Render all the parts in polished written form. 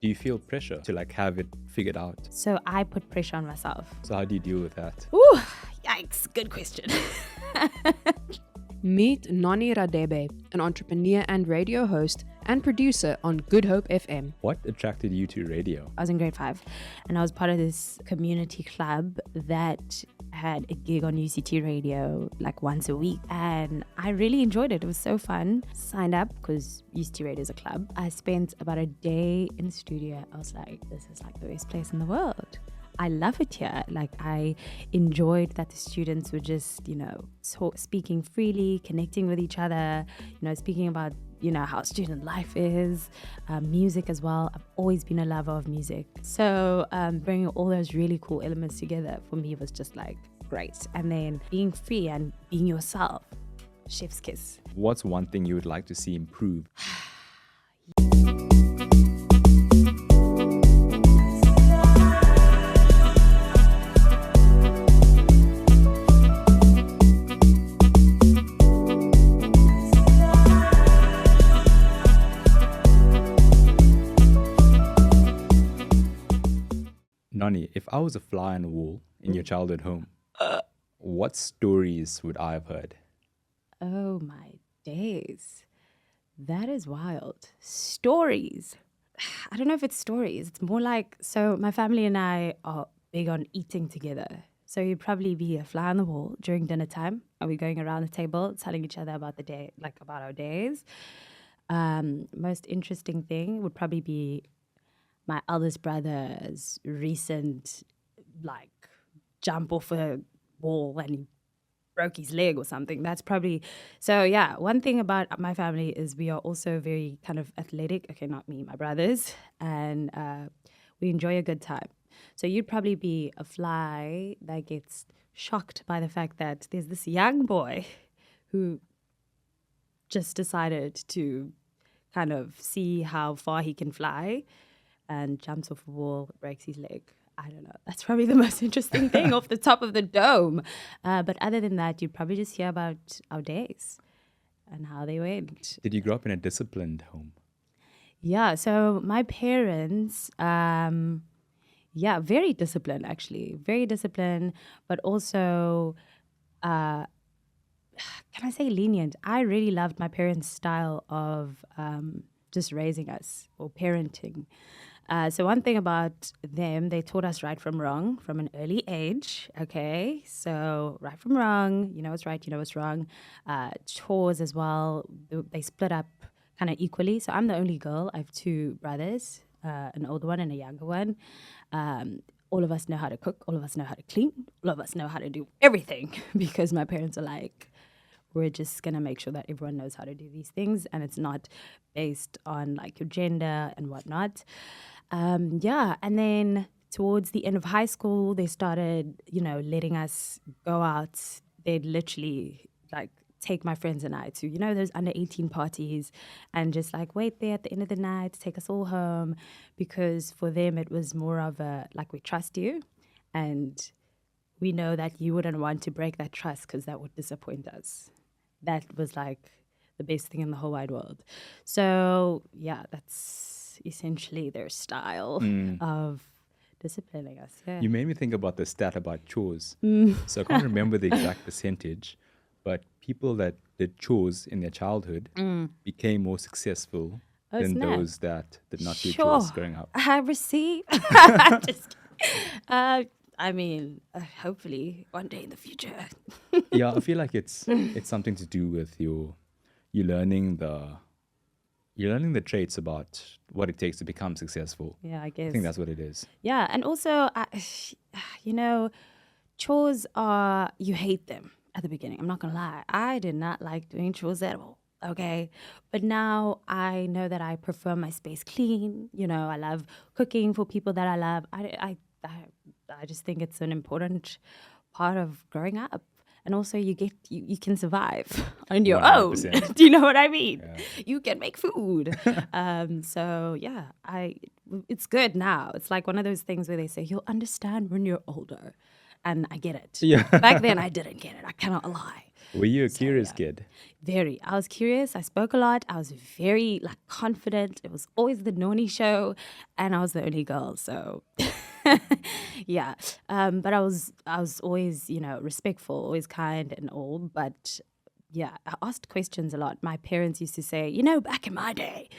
Do you feel pressure to like have it figured out? So I put pressure on myself. So how do you deal with that? Ooh, yikes, good question. Meet Noni Radebe, an entrepreneur and radio host and producer on GoodHope FM. What attracted you to radio? I was in grade 5 and I was part of this community club that had a gig on UCT Radio like once a week, and I really enjoyed it. It was so fun. Signed up because UCT Radio is a club. I spent about a day in the studio. I was like, this is like the best place in the world. I love it here. Like, I enjoyed that the students were just, speaking freely, connecting with each other, speaking about, how student life is, music as well. I've always been a lover of music. So bringing all those really cool elements together for me was just like great. And then being free and being yourself, chef's kiss. What's one thing you would like to see improve? Noni, if I was a fly on the wall in your childhood home, what stories would I have heard? Oh my days. That is wild. Stories. I don't know if it's stories. It's more like, so my family and I are big on eating together. So you'd probably be a fly on the wall during dinner time. Are we going around the table telling each other about the day, like about our days? Most interesting thing would probably be my eldest brother's recent, jump off a wall and he broke his leg or something. That's probably... So, yeah, one thing about my family is we are also very kind of athletic. Okay, not me, my brothers. And we enjoy a good time. So you'd probably be a fly that gets shocked by the fact that there's this young boy who just decided to kind of see how far he can fly and jumps off a wall, breaks his leg. I don't know. That's probably the most interesting thing off the top of the dome. But other than that, you'd probably just hear about our days and how they went. Did you grow up in a disciplined home? Yeah, so my parents, very disciplined actually. Very disciplined, but also, can I say lenient? I really loved my parents' style of just raising us or parenting. So one thing about them, they taught us right from wrong from an early age, okay? So right from wrong, you know what's right, you know what's wrong. Chores as well, they split up kind of equally. So I'm the only girl. I have 2 brothers, an older one and a younger one. All of us know how to cook. All of us know how to clean. All of us know how to do everything because my parents are like, we're just going to make sure that everyone knows how to do these things and it's not based on like your gender and whatnot. And then towards the end of high school, they started, letting us go out. They'd literally like take my friends and I to, those under 18 parties and just like wait there at the end of the night to take us all home because for them it was more of a, like, we trust you and we know that you wouldn't want to break that trust because that would disappoint us. That was like the best thing in the whole wide world. So yeah, that's essentially their style of disciplining us. Yeah. You made me think about the stat about chores. So I can't remember the exact percentage, but people that did chores in their childhood became more successful than those that did not do chores growing up. I receive. Just hopefully one day in the future. Yeah, I feel like it's something to do with you learning the traits about what it takes to become successful. Yeah, I guess. I think that's what it is. Yeah, and also, chores are, you hate them at the beginning. I'm not going to lie. I did not like doing chores at all, okay? But now I know that I prefer my space clean. I love cooking for people that I love. I just think it's an important part of growing up. And also you can survive on your 100%. own. Do you know what I mean? Yeah. You can make food. So yeah, it's good now. It's like one of those things where they say, you'll understand when you're older. And I get it. Yeah. Back then I didn't get it. I cannot lie. Were you a So, curious yeah. kid? Very. I was curious. I spoke a lot. I was very like confident. It was always the Noni show, and I was the only girl. So, yeah. But I was always respectful, always kind and all. But yeah, I asked questions a lot. My parents used to say, back in my day,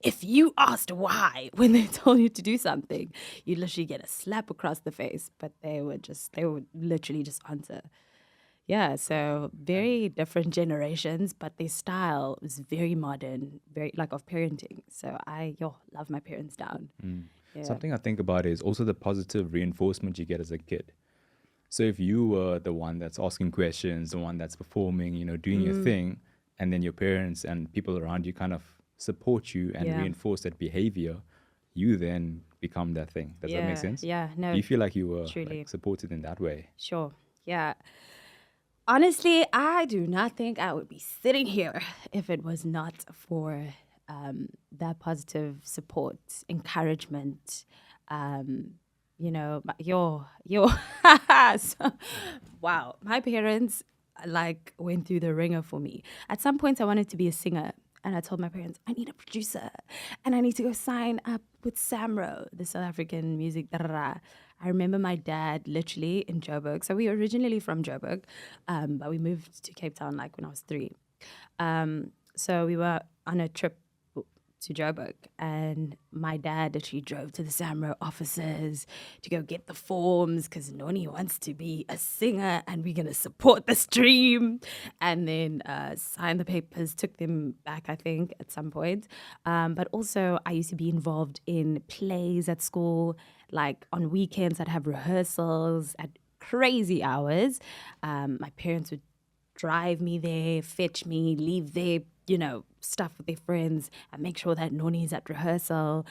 if you asked why when they told you to do something, you'd literally get a slap across the face. But they would literally just answer. Yeah, so very different generations, but their style is very modern, very like of parenting. So I love my parents down. Yeah. Something I think about is also the positive reinforcement you get as a kid. So if you were the one that's asking questions, the one that's performing, doing your thing, and then your parents and people around you kind of support you and Yeah. reinforce that behavior, you then become that thing. Does that make sense? Yeah, no, Do you feel like you were truly. like, supported in that way? Sure. Yeah. Honestly, I do not think I would be sitting here if it was not for that positive support, encouragement. Your so, wow. My parents like went through the ringer for me. At some points, I wanted to be a singer. And I told my parents, I need a producer and I need to go sign up with Samro, the South African music. I remember my dad literally in Joburg. So we were originally from Joburg, but we moved to Cape Town like when I was 3. So we were on a trip to Joburg, and my dad literally drove to the Samro offices to go get the forms because Noni wants to be a singer and we're going to support this dream. And then signed the papers, took them back, I think, at some point. But also, I used to be involved in plays at school. Like on weekends, I'd have rehearsals at crazy hours. My parents would drive me there, fetch me, leave their stuff with their friends and make sure that Noni's at rehearsal.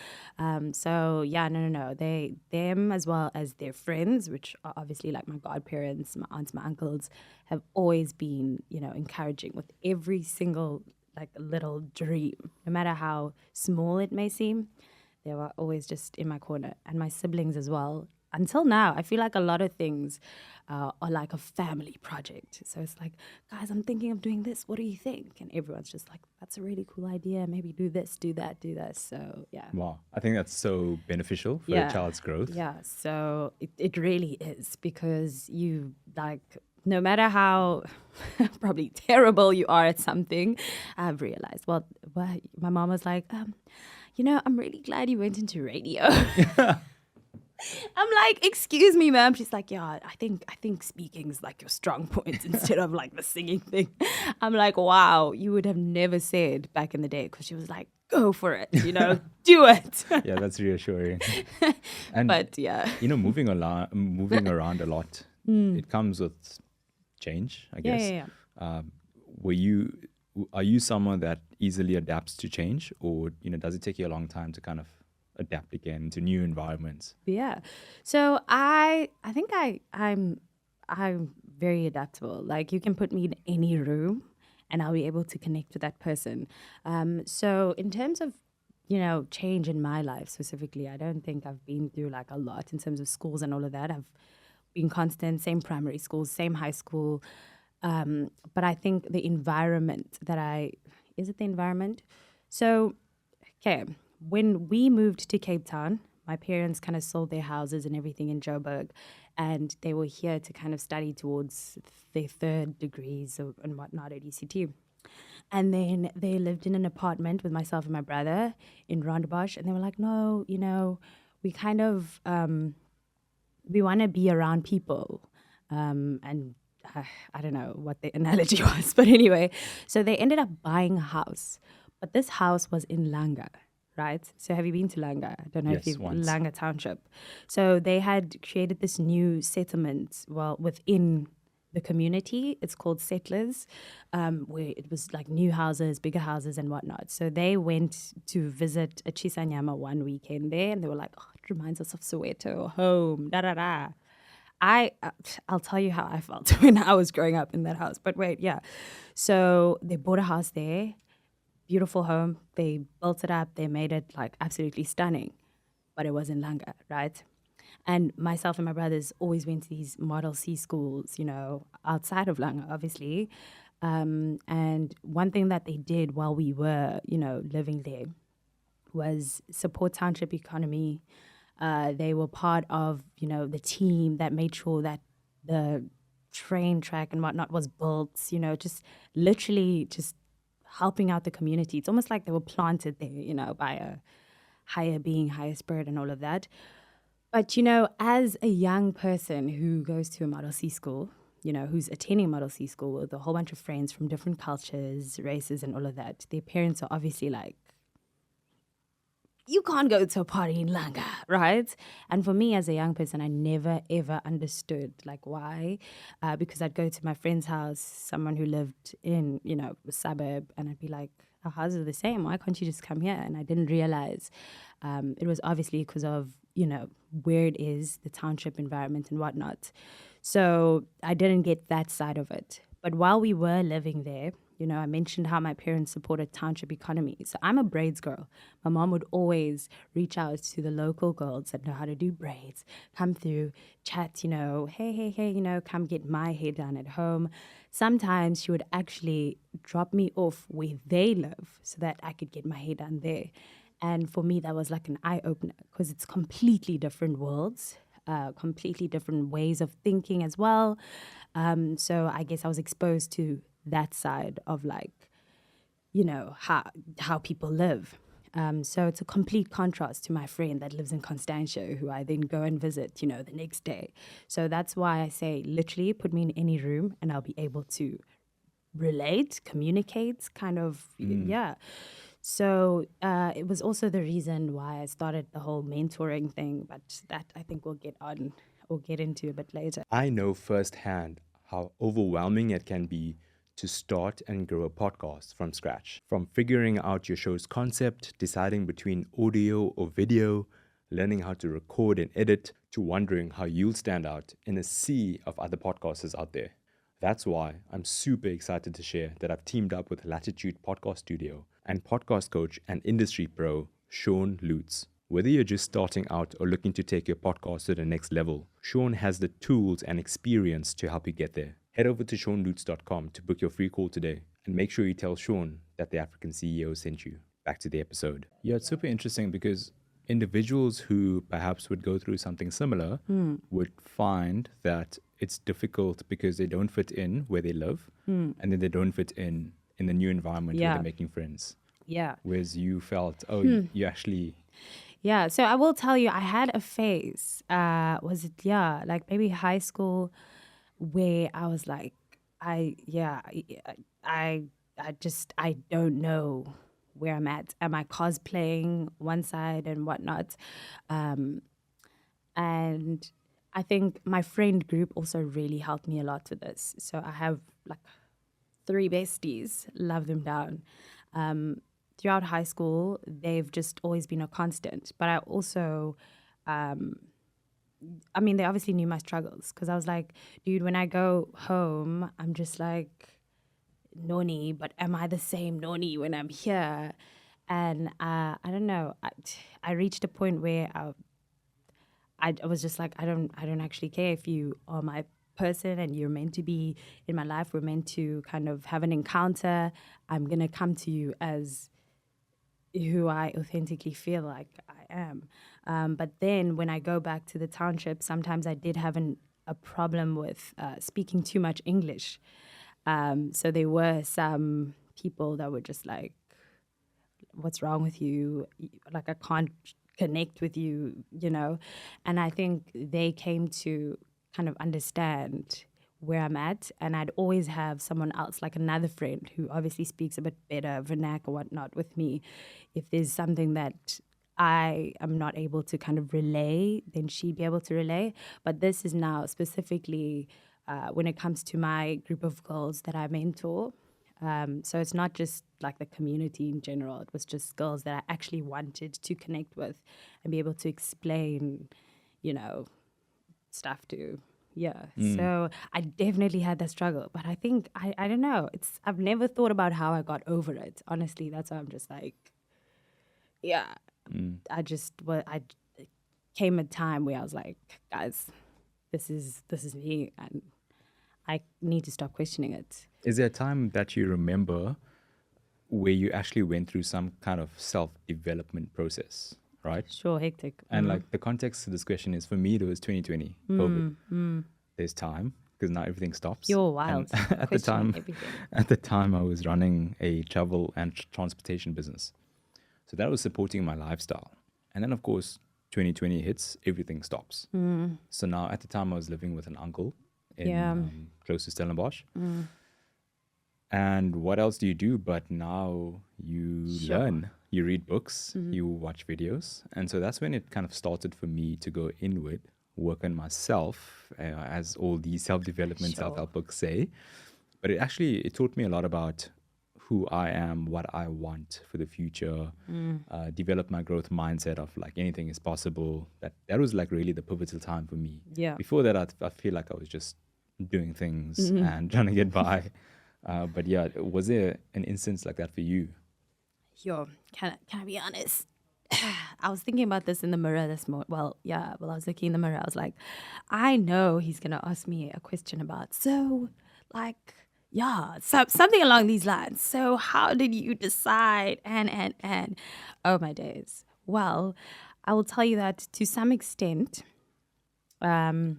So yeah, no. Them as well as their friends, which are obviously like my godparents, my aunts, my uncles, have always been, encouraging with every single like little dream, no matter how small it may seem. They were always just in my corner, and my siblings as well. Until now, I feel like a lot of things are like a family project. So it's like, guys, I'm thinking of doing this. What do you think? And everyone's just like, that's a really cool idea. Maybe do this, do that, do this. So yeah. Wow. I think that's so beneficial for a child's growth. Yeah. So it really is, because you like, no matter how probably terrible you are at something, I've realized, my mom was like, I'm really glad you went into radio. I'm like, excuse me, ma'am. She's like, yeah, I think speaking is like your strong point instead of like the singing thing. I'm like, wow, you would have never said back in the day, because she was like, go for it, do it. Yeah, that's reassuring. And but yeah, moving around a lot, it comes with change, I guess. Yeah. Are you someone that easily adapts to change, or does it take you a long time to kind of adapt again to new environments? Yeah. So I think I'm very adaptable. Like, you can put me in any room and I'll be able to connect with that person. So in terms of, change in my life specifically, I don't think I've been through like a lot in terms of schools and all of that. I've been constant, same primary school, same high school. But I think the environment is it the environment? So, okay. When we moved to Cape Town, my parents kind of sold their houses and everything in Joburg, and they were here to kind of study towards their 3rd degrees and whatnot at UCT. And then they lived in an apartment with myself and my brother in Rondebosch, and they were like, no, we kind of, we want to be around people. And I don't know what the analogy was, but anyway, so they ended up buying a house. But this house was in Langa. Right? So have you been to Langa? I don't know if you've once. Langa Township. So they had created this new settlement, within the community. It's called Settlers, where it was like new houses, bigger houses and whatnot. So they went to visit a Chisanyama one weekend there, and they were like, oh, it reminds us of Soweto, home, da-da-da. I'll tell you how I felt when I was growing up in that house. But wait, yeah. So they bought a house there. Beautiful home. They built it up. They made it like absolutely stunning, but it was in Langa, right? And myself and my brothers always went to these Model C schools, outside of Langa, obviously. And one thing that they did while we were, living there was support township economy. They were part of, the team that made sure that the train track and whatnot was built, just literally just helping out the community. It's almost like they were planted there, by a higher being, higher spirit and all of that. But, as a young person who goes to a Model C school, who's attending Model C school with a whole bunch of friends from different cultures, races and all of that, their parents are obviously like, you can't go to a party in Langa, right? And for me as a young person, I never, ever understood like why. Because I'd go to my friend's house, someone who lived in, a suburb, and I'd be like, our houses are the same. Why can't you just come here? And I didn't realize it was obviously because of, where it is, the township environment and whatnot. So I didn't get that side of it. But while we were living there, I mentioned how my parents supported township economy. So I'm a braids girl. My mom would always reach out to the local girls that know how to do braids, come through, chat, hey, come get my hair done at home. Sometimes she would actually drop me off where they live so that I could get my hair done there. And for me, that was like an eye-opener because it's completely different worlds, completely different ways of thinking as well. So I guess I was exposed to that side of like, how people live. So it's a complete contrast to my friend that lives in Constantia, who I then go and visit, the next day. So that's why I say literally put me in any room and I'll be able to relate, communicate, kind of, yeah. So it was also the reason why I started the whole mentoring thing, but that I think we'll get into a bit later. I know firsthand how overwhelming it can be to start and grow a podcast from scratch. From figuring out your show's concept, deciding between audio or video, learning how to record and edit, to wondering how you'll stand out in a sea of other podcasters out there. That's why I'm super excited to share that I've teamed up with Latitude Podcast Studio and podcast coach and industry pro, Sean Lutz. Whether you're just starting out or looking to take your podcast to the next level, Sean has the tools and experience to help you get there. Head over to SeanLutz.com to book your free call today and make sure you tell Sean that the African CEO sent you. Back to the episode. Yeah, it's super interesting because individuals who perhaps would go through something similar would find that it's difficult because they don't fit in where they live and then they don't fit in the new environment where they're making friends. Yeah. Whereas you felt, you actually... Yeah, so I will tell you, I had a phase, like maybe high school, where I was like, I don't know where I'm at. Am I cosplaying one side and whatnot? And I think my friend group also really helped me a lot with this. So I have like 3 besties, love them down. Throughout high school, they've just always been a constant. But I also, they obviously knew my struggles because I was like, dude, when I go home, I'm just like Noni, but am I the same Noni when I'm here? And I don't know. I reached a point where I was just like, I don't actually care if you are my person and you're meant to be in my life. We're meant to kind of have an encounter. I'm gonna come to you as who I authentically feel like I am. But then when I go back to the township, sometimes I did have a problem with speaking too much English. So there were some people that were just like, what's wrong with you? Like, I can't connect with you, And I think they came to kind of understand where I'm at, and I'd always have someone else, like another friend who obviously speaks a bit better vernac or whatnot with me. If there's something that I am not able to kind of relay, then she'd be able to relay. But this is now specifically when it comes to my group of girls that I mentor. So it's not just like the community in general. It was just girls that I actually wanted to connect with and be able to explain, stuff to. Yeah. So I definitely had that struggle. But I think, I don't know. I've never thought about how I got over it. Honestly, that's why I'm just like, yeah. I came a time where I was like, guys, this is me. And I need to stop questioning it. Is there a time that you remember where you actually went through some kind of self-development process, right? Sure, hectic. And like the context of this question is, for me, it was 2020, COVID. There's time because now everything stops. You're wild. And at the time, everything. at the time, I was running a travel and transportation business, so that was supporting my lifestyle. And then, of course, 2020 hits, everything stops. So now, at the time, I was living with an uncle in close to Stellenbosch. And what else do you do? But now you learn, you read books, you watch videos. And so that's when it kind of started for me to go inward, work on myself, as all these self-development, self-help books say. But it taught me a lot about who I am, what I want for the future, develop my growth mindset of like anything is possible. That was like really the pivotal time for me. Yeah. Before that, I feel like I was just doing things and trying to get by. But yeah, was there an instance like that for you? Yo, can I be honest? I was thinking about this in the mirror this morning. Well, I was looking in the mirror. I was like, I know he's going to ask me a question about, something along these lines. So how did you decide? And, oh my days. Well, I will tell you that to some extent, I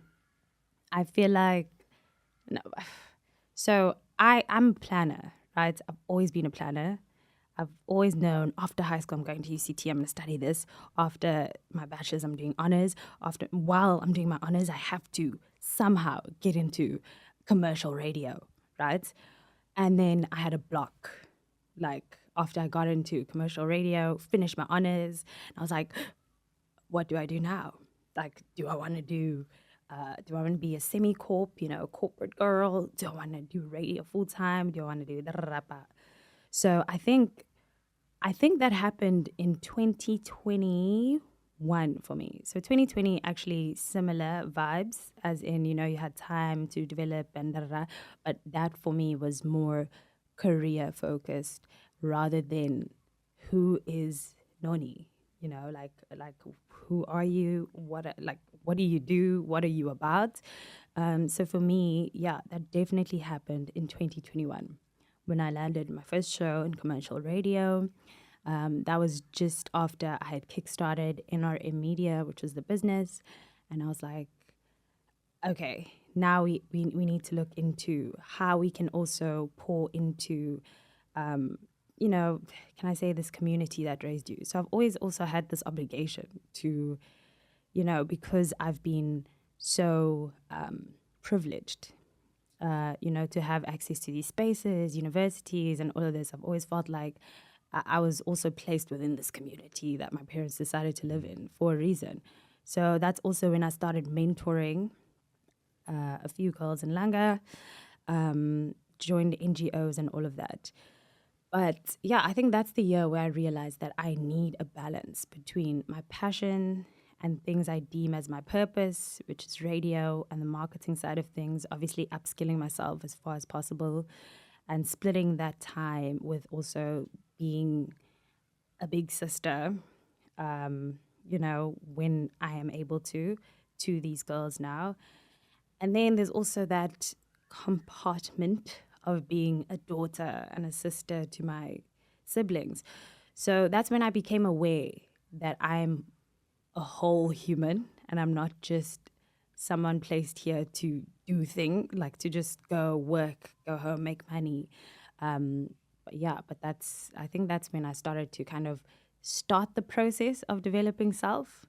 feel like, no. So I'm a planner, right? I've always been a planner. I've always known after high school, I'm going to UCT, I'm going to study this. After my bachelor's, I'm doing honors. While I'm doing my honors, I have to somehow get into commercial radio, right? And then I had a block, like after I got into commercial radio, finished my honors, and I was like, what do I do now? Like, do I want to be a semi-corp, corporate girl? Do I want to do radio full-time? Do I want to do da-da-da-da? So I think that happened in 2021 for me. So 2020, actually similar vibes, as in, you had time to develop and da-da-da. But that for me was more career-focused rather than who is Noni, like who are you? What do you do? What are you about? So for me, that definitely happened in 2021 when I landed my first show in commercial radio. That was just after I had kickstarted NRM Media, which was the business. And I was like, okay, now we need to look into how we can also pour into, can I say, this community that raised you. So I've always also had this obligation to, because I've been so privileged, to have access to these spaces, universities, and all of this. I've always felt like I was also placed within this community that my parents decided to live in for a reason. So that's also when I started mentoring a few girls in Langa, joined NGOs and all of that. But I think that's the year where I realized that I need a balance between my passion and things I deem as my purpose, which is radio and the marketing side of things, obviously upskilling myself as far as possible and splitting that time with also being a big sister, when I am able to these girls now. And then there's also that compartment of being a daughter and a sister to my siblings. So that's when I became aware that I'm a whole human and I'm not just someone placed here to do things, like to just go work, go home, make money. But I think that's when I started to kind of start the process of developing self.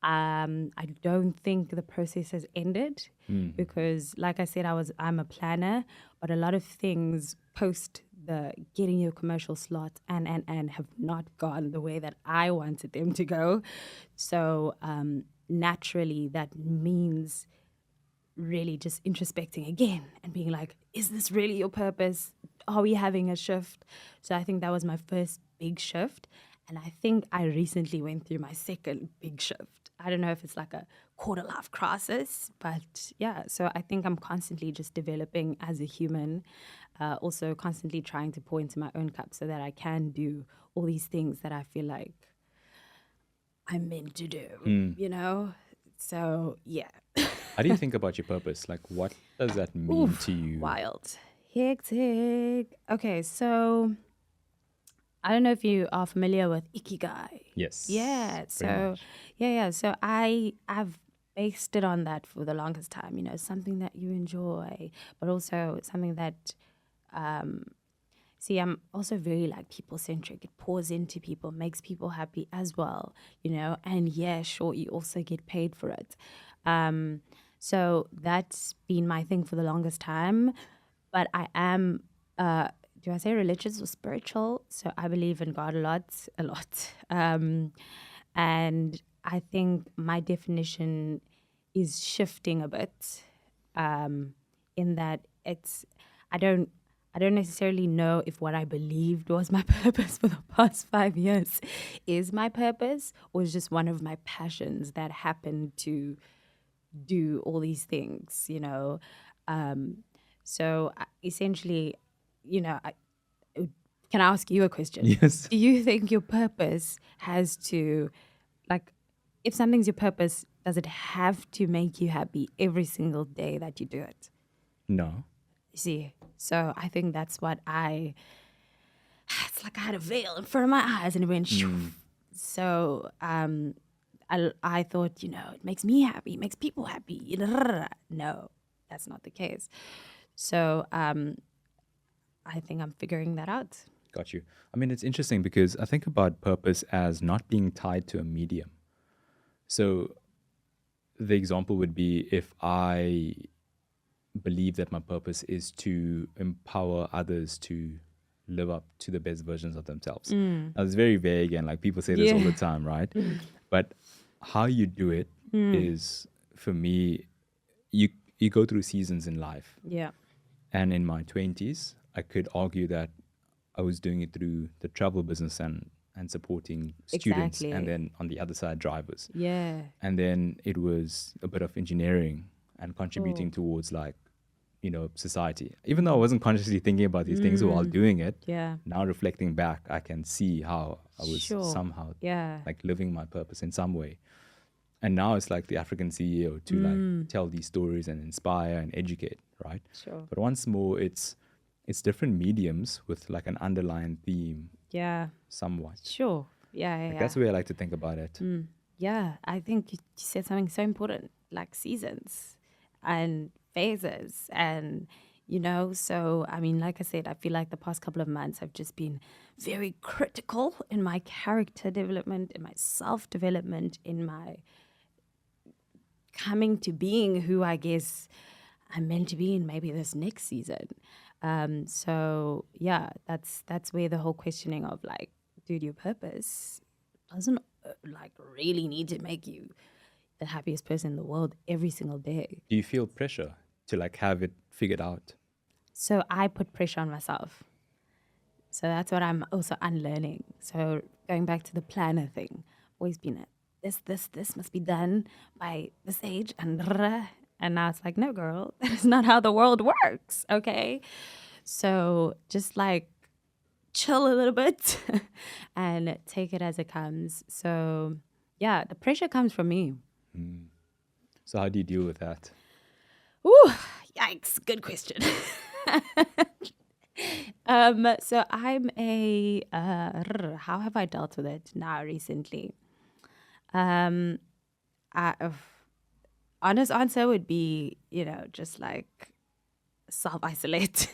I don't think the process has ended because, like I said, I'm a planner, but a lot of things post the getting your commercial slot and have not gone the way that I wanted them to go. So naturally, that means really just introspecting again and being like, is this really your purpose? Are we having a shift? So I think that was my first big shift. And I think I recently went through my second big shift. I don't know if it's like a quarter life crisis, but so I think I'm constantly just developing as a human, also constantly trying to pour into my own cup so that I can do all these things that I feel like I'm meant to do, So, How do you think about your purpose? Like, what does that mean to you? Wild. Hectic. Okay, so I don't know if you are familiar with Ikigai. Yes. Yeah. very So much. yeah. So I've based it on that for the longest time. Something that you enjoy, but also something that see, I'm also very like people centric. It pours into people, makes people happy as well, and yeah, sure, you also get paid for it. So that's been my thing for the longest time. But I am, do I say religious or spiritual? So I believe in God a lot. And I think my definition is shifting a bit, in that I don't, I don't necessarily know if what I believed was my purpose for the past 5 years is my purpose, or is just one of my passions that happened to do all these things. So essentially, can I ask you a question? Yes. Do you think your purpose has to, like, if something's your purpose, does it have to make you happy every single day that you do it? No. You see? So I think that's what it's like I had a veil in front of my eyes and it went shoo. So I thought, it makes me happy, it makes people happy. No, that's not the case. So I think I'm figuring that out. Got you. I mean, it's interesting because I think about purpose as not being tied to a medium. So the example would be if I believe that my purpose is to empower others to live up to the best versions of themselves. Now, it's very vague and like people say this all the time, right? But how you do it is, for me, you go through seasons in life. Yeah. And in my 20s, I could argue that I was doing it through the travel business and supporting students. Exactly. And then on the other side, drivers. Yeah. And then it was a bit of engineering and contributing towards society. Even though I wasn't consciously thinking about these things while doing it, Yeah. now reflecting back, I can see how I was Sure. somehow Yeah. like living my purpose in some way. And now it's like the African CEO to like tell these stories and inspire and educate, right? Sure. But once more, it's different mediums with like an underlying theme Yeah. somewhat. Sure. Yeah. Like Yeah. that's the way I like to think about it. Yeah, I think you said something so important, like seasons and phases. And, so, I mean, like I said, I feel like the past couple of months have just been very critical in my character development, in my self-development, in my coming to being who I guess I'm meant to be in maybe this next season. So, yeah, that's where the whole questioning of like, dude, your purpose doesn't like really need to make you the happiest person in the world every single day. Do you feel pressure to like have it figured out? So I put pressure on myself. So that's what I'm also unlearning. So going back to the planner thing, always been this must be done by this age and now it's like, no, girl, that is not how the world works. Okay. So just like chill a little bit and take it as it comes. So yeah, the pressure comes from me. So how do you deal with that? Ooh, yikes, good question. So I'm how have I dealt with it now recently? Honest answer would be, just like self-isolate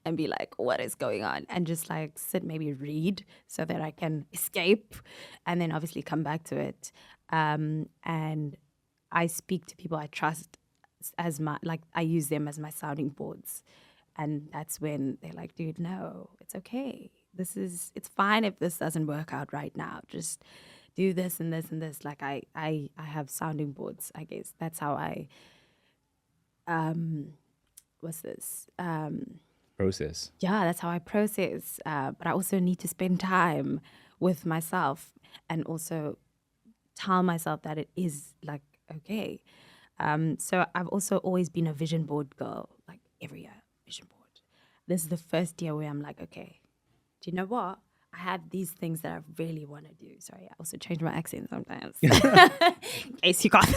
and be like, what is going on? And just like sit, maybe read so that I can escape and then obviously come back to it. And I speak to people I trust as I use them as my sounding boards. And that's when they're like, dude, no, it's okay. It's fine if this doesn't work out right now. Just do this and this and this. Like I have sounding boards, I guess. That's how I, Process. Yeah, that's how I process. But I also need to spend time with myself and also tell myself that it is like, okay. So I've also always been a vision board girl, like every year, vision board. This is the first year where I'm like, okay, do you know what? I have these things that I really want to do. Sorry, I also change my accent sometimes. In case you got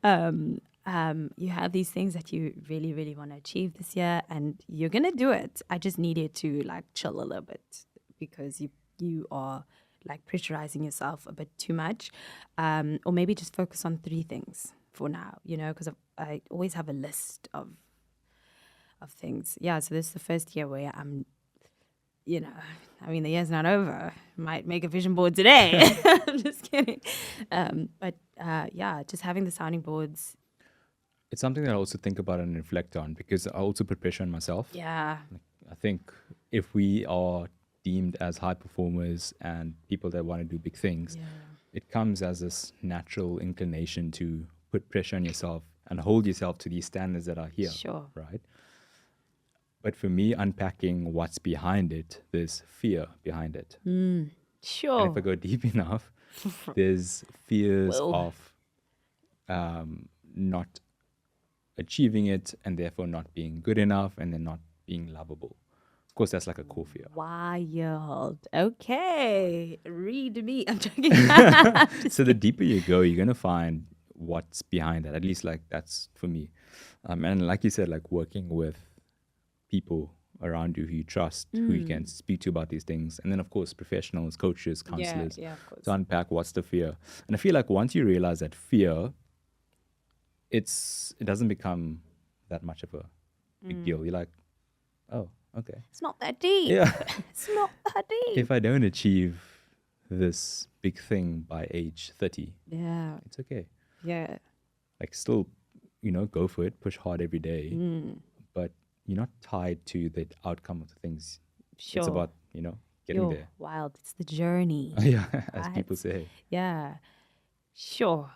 You have these things that you really, really want to achieve this year, and you're gonna do it. I just need you to like chill a little bit because you are like pressurizing yourself a bit too much, or maybe just focus on 3 things for now. Because I always have a list of things. Yeah, so this is the first year where I'm. The year's not over. Might make a vision board today. I'm just kidding. But just having the sounding boards. It's something that I also think about and reflect on because I also put pressure on myself. Yeah. I think if we are deemed as high performers and people that want to do big things, it comes as this natural inclination to put pressure on yourself and hold yourself to these standards that are here. Sure. Right? But for me, unpacking what's behind it, there's fear behind it. Sure. And if I go deep enough, there's fears of not achieving it and therefore not being good enough and then not being lovable. Of course, that's like a core fear. Wild. Okay. Read me. I'm joking. So the deeper you go, you're going to find what's behind that. At least like that's for me. And like you said, like working with people around you who you trust, who you can speak to about these things. And then, of course, professionals, coaches, counselors of course. to unpack what's the fear. And I feel like once you realize that fear, it doesn't become that much of a big deal. You're like, oh, okay. It's not that deep. Yeah. It's not that deep. If I don't achieve this big thing by age 30, it's okay. Yeah. Like still, go for it, push hard every day. But you're not tied to the outcome of the things. Sure. It's about, getting there. Wild. It's the journey. Yeah, as Right? people say. Yeah. Sure.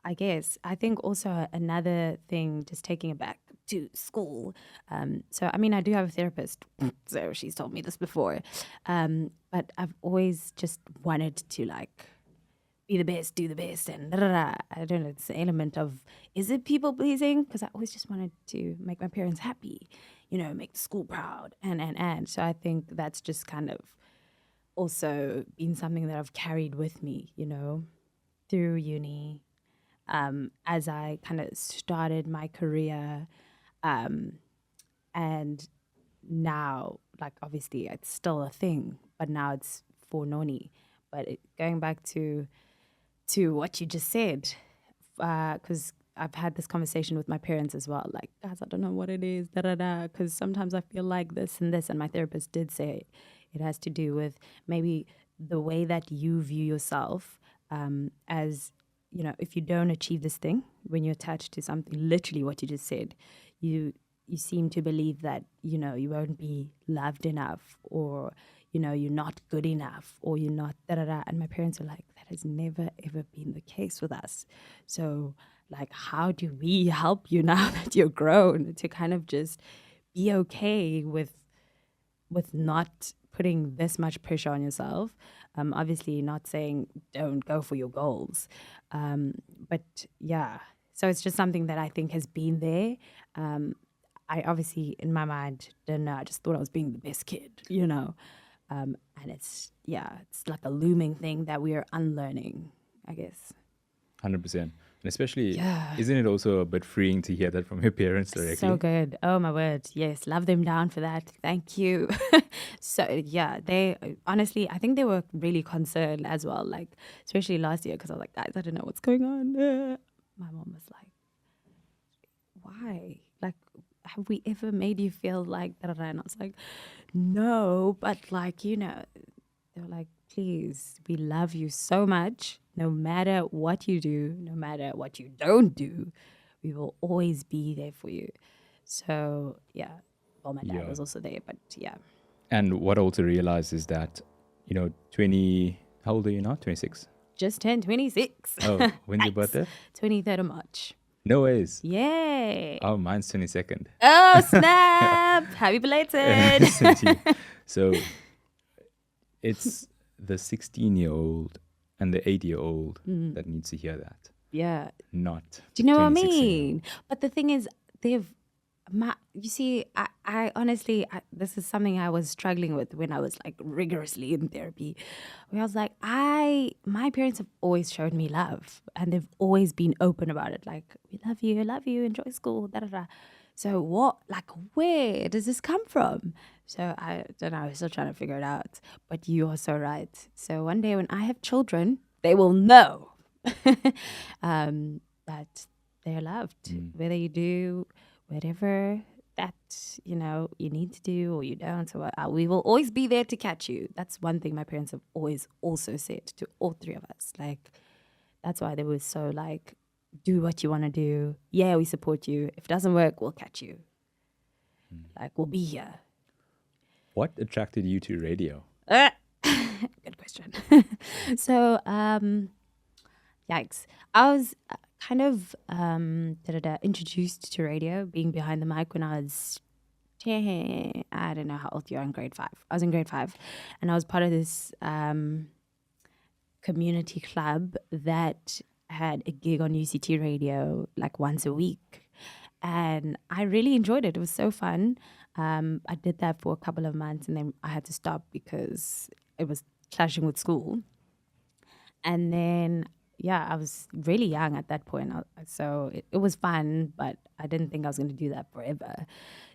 I guess. I think also another thing, just taking it back to school. I do have a therapist, so she's told me this before. But I've always just wanted to like be the best, do the best, and I don't know, it's the element of, is it people pleasing? Because I always just wanted to make my parents happy, make the school proud, and. So I think that's just kind of also been something that I've carried with me, through uni, as I kind of started my career, and now, like, obviously it's still a thing, but now it's for Noni. But going back to what you just said, because I've had this conversation with my parents as well, like, guys, I don't know what it is, because sometimes I feel like this, and my therapist did say it has to do with maybe the way that you view yourself, as, if you don't achieve this thing, when you're attached to something, literally what you just said, you seem to believe that, you won't be loved enough, or you're not good enough, or you're not And my parents were like, that has never, ever been the case with us. So, like, how do we help you now that you're grown to kind of just be okay with not putting this much pressure on yourself? Obviously not saying don't go for your goals. But yeah, so it's just something that I think has been there. I obviously, in my mind, didn't know. I just thought I was being the best kid, And it's like a looming thing that we are unlearning, I guess. 100%. And especially, isn't it also a bit freeing to hear that from your parents directly? So good. Oh, my word. Yes, love them down for that. Thank you. So, they, honestly, I think they were really concerned as well, like, especially last year, because I was like, guys, I don't know what's going on. My mom was like, why? Like, have we ever made you feel like that? And I was like, no, but like, they were like, please, we love you so much. No matter what you do, no matter what you don't do, we will always be there for you. So, yeah. Well, my dad was also there, but yeah. And what I also realized is that, how old are you now? 26? Just turned 26. Oh, when's your birthday? 23rd of March. No ways. Yay. Oh, mine's 22nd. Oh, snap. Happy belated. So it's the 16-year-old and the 8-year-old that needs to hear that. Yeah. Not. Do you know what I mean? But the thing is, You see, I honestly, this is something I was struggling with when I was like rigorously in therapy. Where I was like, my parents have always showed me love, and they've always been open about it. Like, we love you, enjoy school, da da da. So where does this come from? So I don't know. I'm still trying to figure it out. But you are so right. So one day when I have children, they will know that they're loved, whether you do whatever that you need to do or you don't. So we will always be there to catch you. That's one thing my parents have always also said to all three of us. Like, that's why they were so like, do what you want to do. Yeah, we support you. If it doesn't work, we'll catch you. Like, we'll be here. What attracted you to radio? Good question. So, yikes. I was kind of introduced to radio, being behind the mic when I was, I don't know how old you are, in grade 5. I was in grade 5, and I was part of this community club that had a gig on UCT Radio like once a week. And I really enjoyed it. It was so fun. I did that for a couple of months, and then I had to stop because it was clashing with school. And then, I was really young at that point. So it was fun, but I didn't think I was going to do that forever.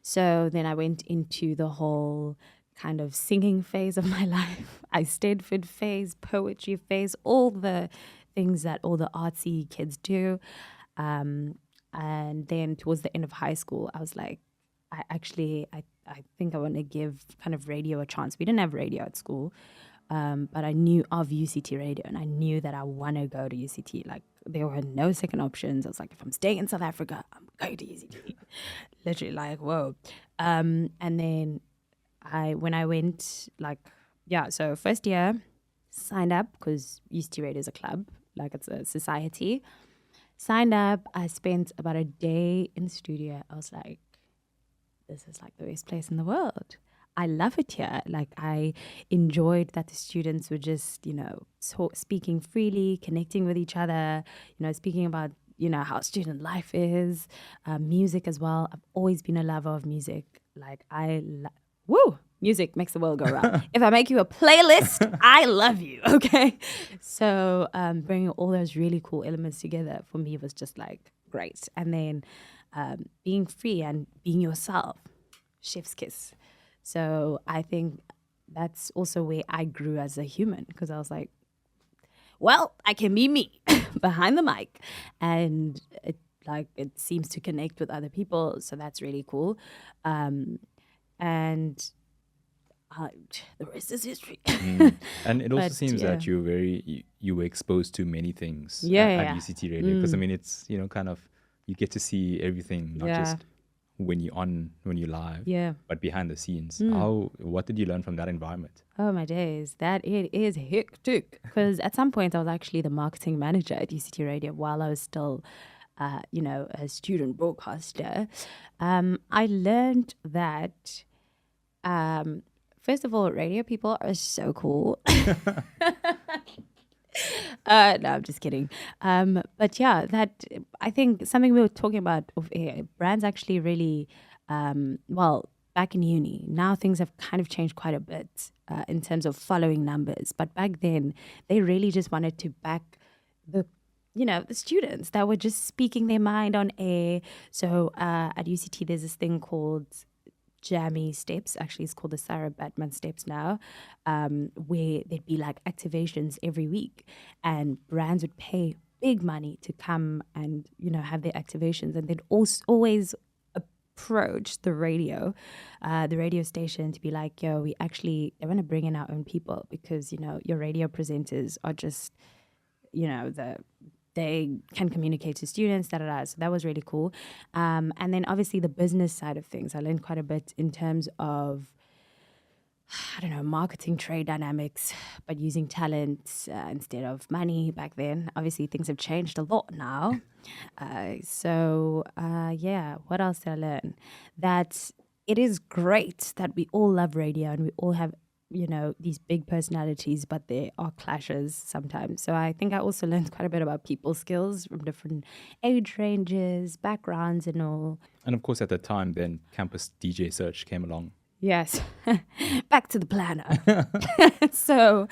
So then I went into the whole kind of singing phase of my life. I Stedford phase, poetry phase, all the things that all the artsy kids do. And then towards the end of high school, I was like, I think I want to give kind of radio a chance. We didn't have radio at school. But I knew of UCT Radio, and I knew that I want to go to UCT. Like, there were no second options. I was like, if I'm staying in South Africa, I'm going to UCT. Literally, like, whoa. And then when I went, so first year, signed up because UCT Radio is a club, like it's a society. Signed up. I spent about a day in the studio. I was like, this is like the best place in the world. I love it here. Like, I enjoyed that the students were just, speaking freely, connecting with each other, speaking about, how student life is, music as well. I've always been a lover of music. Like, music makes the world go round. If I make you a playlist, I love you, okay? So bringing all those really cool elements together for me was just like great. And then being free and being yourself, chef's kiss. So I think that's also where I grew as a human, because I was like, well, I can be me behind the mic, and it seems to connect with other people. So that's really cool. And the rest is history. And it also seems that you were exposed to many things at UCT Radio, because I mean, it's kind of, you get to see everything, not just when you're live, but behind the scenes. What did you learn from that environment? Oh my days, that it is hectic. Because at some point I was actually the marketing manager at UCT Radio while I was still a student broadcaster. I learned that first of all, radio people are so cool. No, I'm just kidding. But yeah, that I think something we were talking about of air, brands actually really, back in uni, now things have kind of changed quite a bit in terms of following numbers. But back then, they really just wanted to back the students that were just speaking their mind on air. So at UCT, there's this thing called Jammy Steps. Actually, it's called the Sarah Batman Steps now, where there'd be like activations every week, and brands would pay big money to come and have their activations, and they'd always approach the radio station to be like, yo, they want to bring in our own people, because your radio presenters are just they can communicate to students, So that was really cool. And then obviously the business side of things, I learned quite a bit in terms of, marketing, trade dynamics, but using talent instead of money back then. Obviously things have changed a lot now. What else did I learn? That it is great that we all love radio and we all have these big personalities, but there are clashes sometimes. So I think I also learned quite a bit about people skills from different age ranges, backgrounds, and all. And of course, at the time, then campus DJ search came along. Yes, back to the planner. So,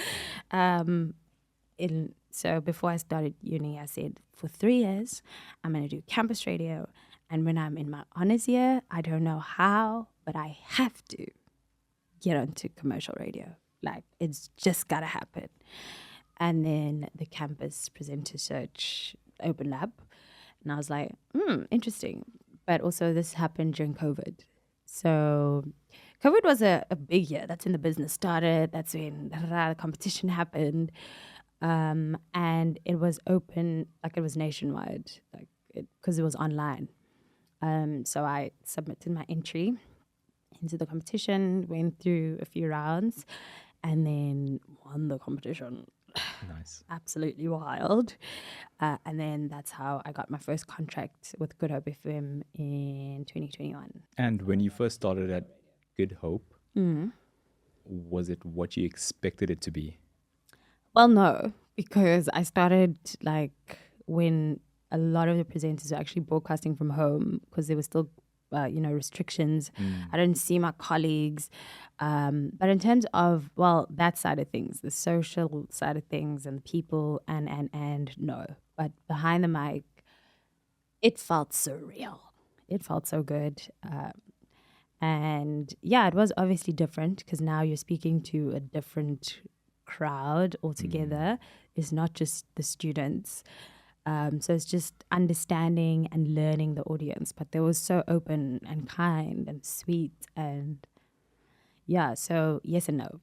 so before I started uni, I said for 3 years, I'm going to do campus radio. And when I'm in my honors year, I don't know how, but I have to get onto commercial radio. Like, it's just got to happen. And then the campus presenter search opened up. And I was like, interesting. But also this happened during COVID. So COVID was a big year. That's when the business started. That's when the competition happened. And it was open, like it was nationwide, like because it was online. So I submitted my entry into the competition, went through a few rounds, and then won the competition. Nice. Absolutely wild. And then that's how I got my first contract with GoodHope FM in 2021. And when you first started at Good Hope, was it what you expected it to be? Well, no, because I started like when a lot of the presenters were actually broadcasting from home because there were still, restrictions. I didn't see my colleagues. But in terms of, that side of things, the social side of things and the people and no. But behind the mic, it felt surreal. It felt so good. And yeah, it was obviously different because now you're speaking to a different crowd altogether. It's not just the students. So it's just understanding and learning the audience. But they were so open and kind and sweet. And yeah, so yes and no.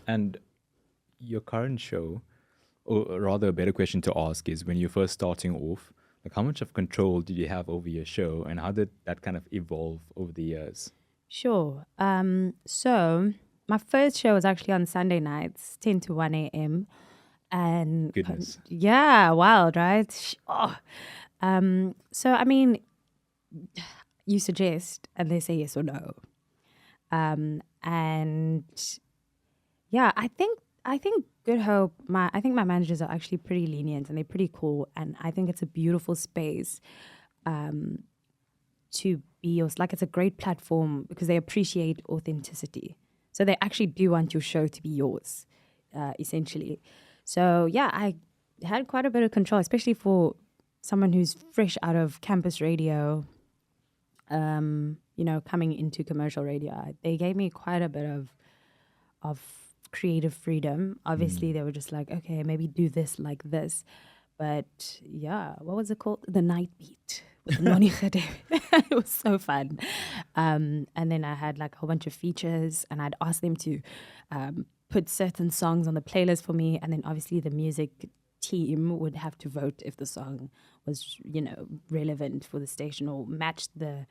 And your current show, or rather a better question to ask is, when you're first starting off, like how much of control did you have over your show and how did that kind of evolve over the years? Sure. So my first show was actually on Sunday nights, 10 to 1 a.m. And Goodness. Yeah, wild, right? Oh. So, I mean, you suggest and they say yes or no. And yeah, I think Good Hope, I think my managers are actually pretty lenient and they're pretty cool. And I think it's a beautiful space to be yours. Like, it's a great platform because they appreciate authenticity. So they actually do want your show to be yours, essentially. So yeah, I had quite a bit of control, especially for someone who's fresh out of campus radio, coming into commercial radio. They gave me quite a bit of creative freedom. Obviously, they were just like, okay, maybe do this like this. But yeah, what was it called? The Night Beat with Noni Radebe. It was so fun. And then I had like a whole bunch of features and I'd ask them to put certain songs on the playlist for me. And then obviously the music team would have to vote if the song was, relevant for the station or matched the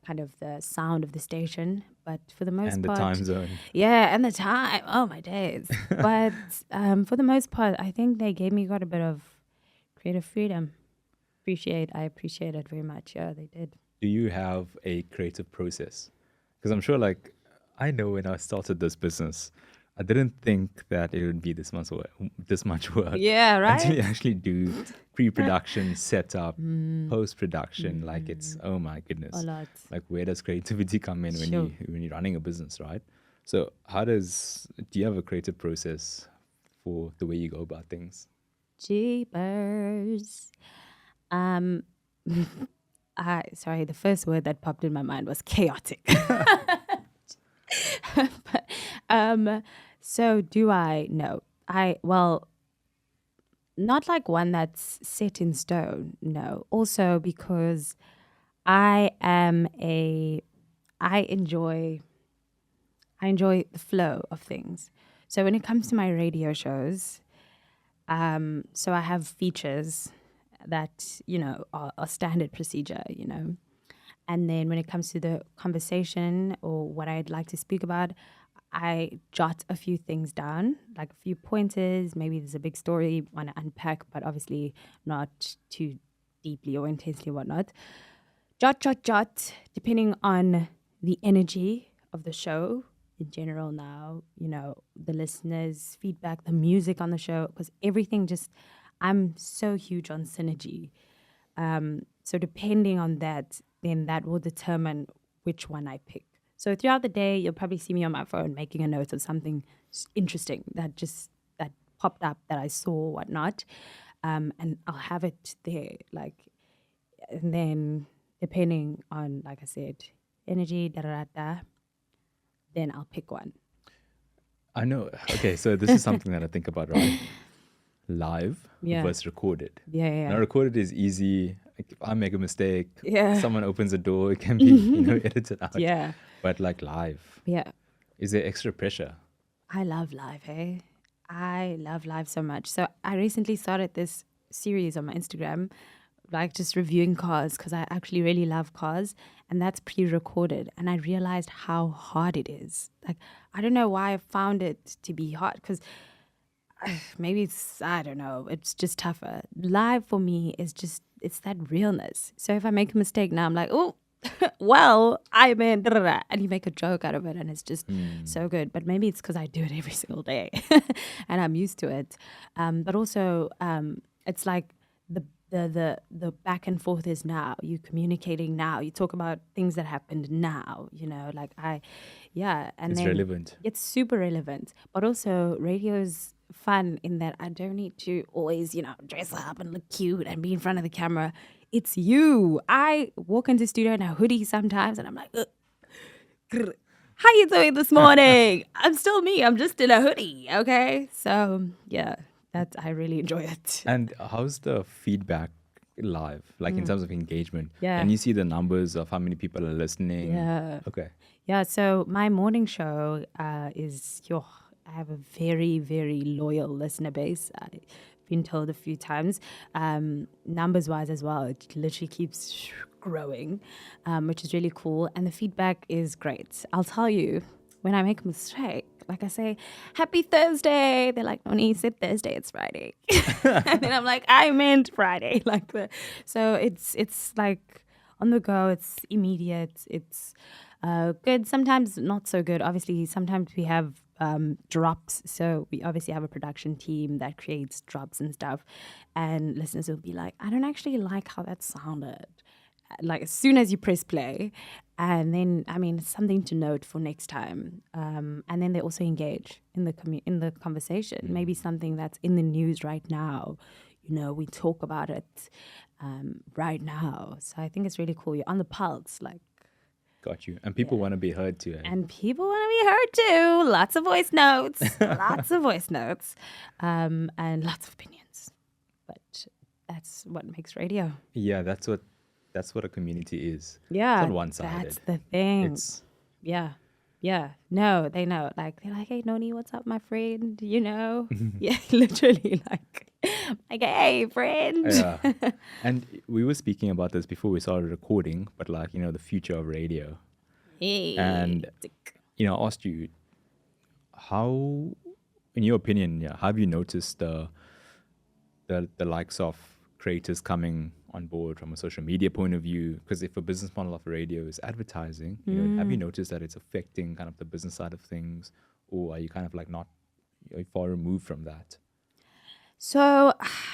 kind of the sound of the station. But for the most part... And the time zone. Yeah, and the time. Oh, my days. But for the most part, I think they gave me quite a bit of creative freedom. I appreciate it very much. Yeah, they did. Do you have a creative process? Because I'm sure, like, I know when I started this business, I didn't think that it would be this much work. Yeah, right? Until you actually do pre-production, setup, post-production. Like, it's, oh my goodness. A lot. Like, where does creativity come in when you're running a business, right? So do you have a creative process for the way you go about things? Jeepers. The first word that popped in my mind was chaotic. But, so do I? No. Not like one that's set in stone. No. Also because I enjoy the flow of things. So when it comes to my radio shows, so I have features that, are standard procedure, And then when it comes to the conversation or what I'd like to speak about, I jot a few things down, like a few pointers. Maybe there's a big story I want to unpack, but obviously not too deeply or intensely or whatnot. Jot, depending on the energy of the show in general now, the listeners' feedback, the music on the show, because everything just, I'm so huge on synergy. So depending on that, then that will determine which one I pick. So throughout the day, you'll probably see me on my phone making a note of something interesting that popped up that I saw or whatnot. And I'll have it there, and then depending on, like I said, energy, then I'll pick one. I know. Okay, so this is something that I think about, right? Live versus recorded. Yeah. Now, recorded is easy. If I make a mistake, Yeah. someone opens a door, it can be, edited out. Yeah. But like live. Yeah. Is there extra pressure? I love live, hey? I love live so much. So I recently started this series on my Instagram, just reviewing cars, because I actually really love cars, and that's pre-recorded. And I realized how hard it is. I don't know why I found it to be hard, because maybe I don't know, it's just tougher. Live for me is just, it's that realness. So if I make a mistake now, I'm like, oh, well, I mean, and you make a joke out of it, and it's just so good. But maybe it's because I do it every single day and I'm used to it. But also, it's like the back and forth is now. You communicating now. You talk about things that happened now. And it's relevant. It's super relevant. But also, radio's fun in that I don't need to always, dress up and look cute and be in front of the camera. It's you. I walk into the studio in a hoodie sometimes, and I'm like, how you doing this morning? I'm still me. I'm just in a hoodie, okay? So, yeah, I really enjoy it. And how's the feedback live, in terms of engagement? Yeah. And you see the numbers of how many people are listening? Yeah. Okay. Yeah, so my morning show is, I have a very, very loyal listener base. I've been told a few times. Numbers-wise as well, it literally keeps growing, which is really cool. And the feedback is great. I'll tell you, when I make a mistake, I say, happy Thursday. They're like, Noni, you said Thursday, it's Friday. And then I'm like, I meant Friday. So it's on the go, it's immediate, it's good, sometimes not so good. Obviously, sometimes we have drops. So we obviously have a production team that creates drops and stuff. And listeners will be like, I don't actually like how that sounded. As soon as you press play. And then, it's something to note for next time. And then they also engage in the conversation. Maybe something that's in the news right now. We talk about it right now. So I think it's really cool. You're on the pulse, Got you. And people want to be heard too. And people want to be heard too. Lots of voice notes. Lots of voice notes. And lots of opinions. But that's what makes radio. Yeah, that's what a community is. Yeah. It's not one-sided. That's the thing. It's... Yeah. Yeah. No, they know. They're like, hey, Noni, what's up, my friend? Yeah, literally hey, friend. Yeah. And we were speaking about this before we started recording, but the future of radio. Hey. And, I asked you, how, in your opinion, have you noticed the likes of creators coming on board from a social media point of view? Because if a business model of radio is advertising, have you noticed that it's affecting kind of the business side of things, or are you kind of not far removed from that? So,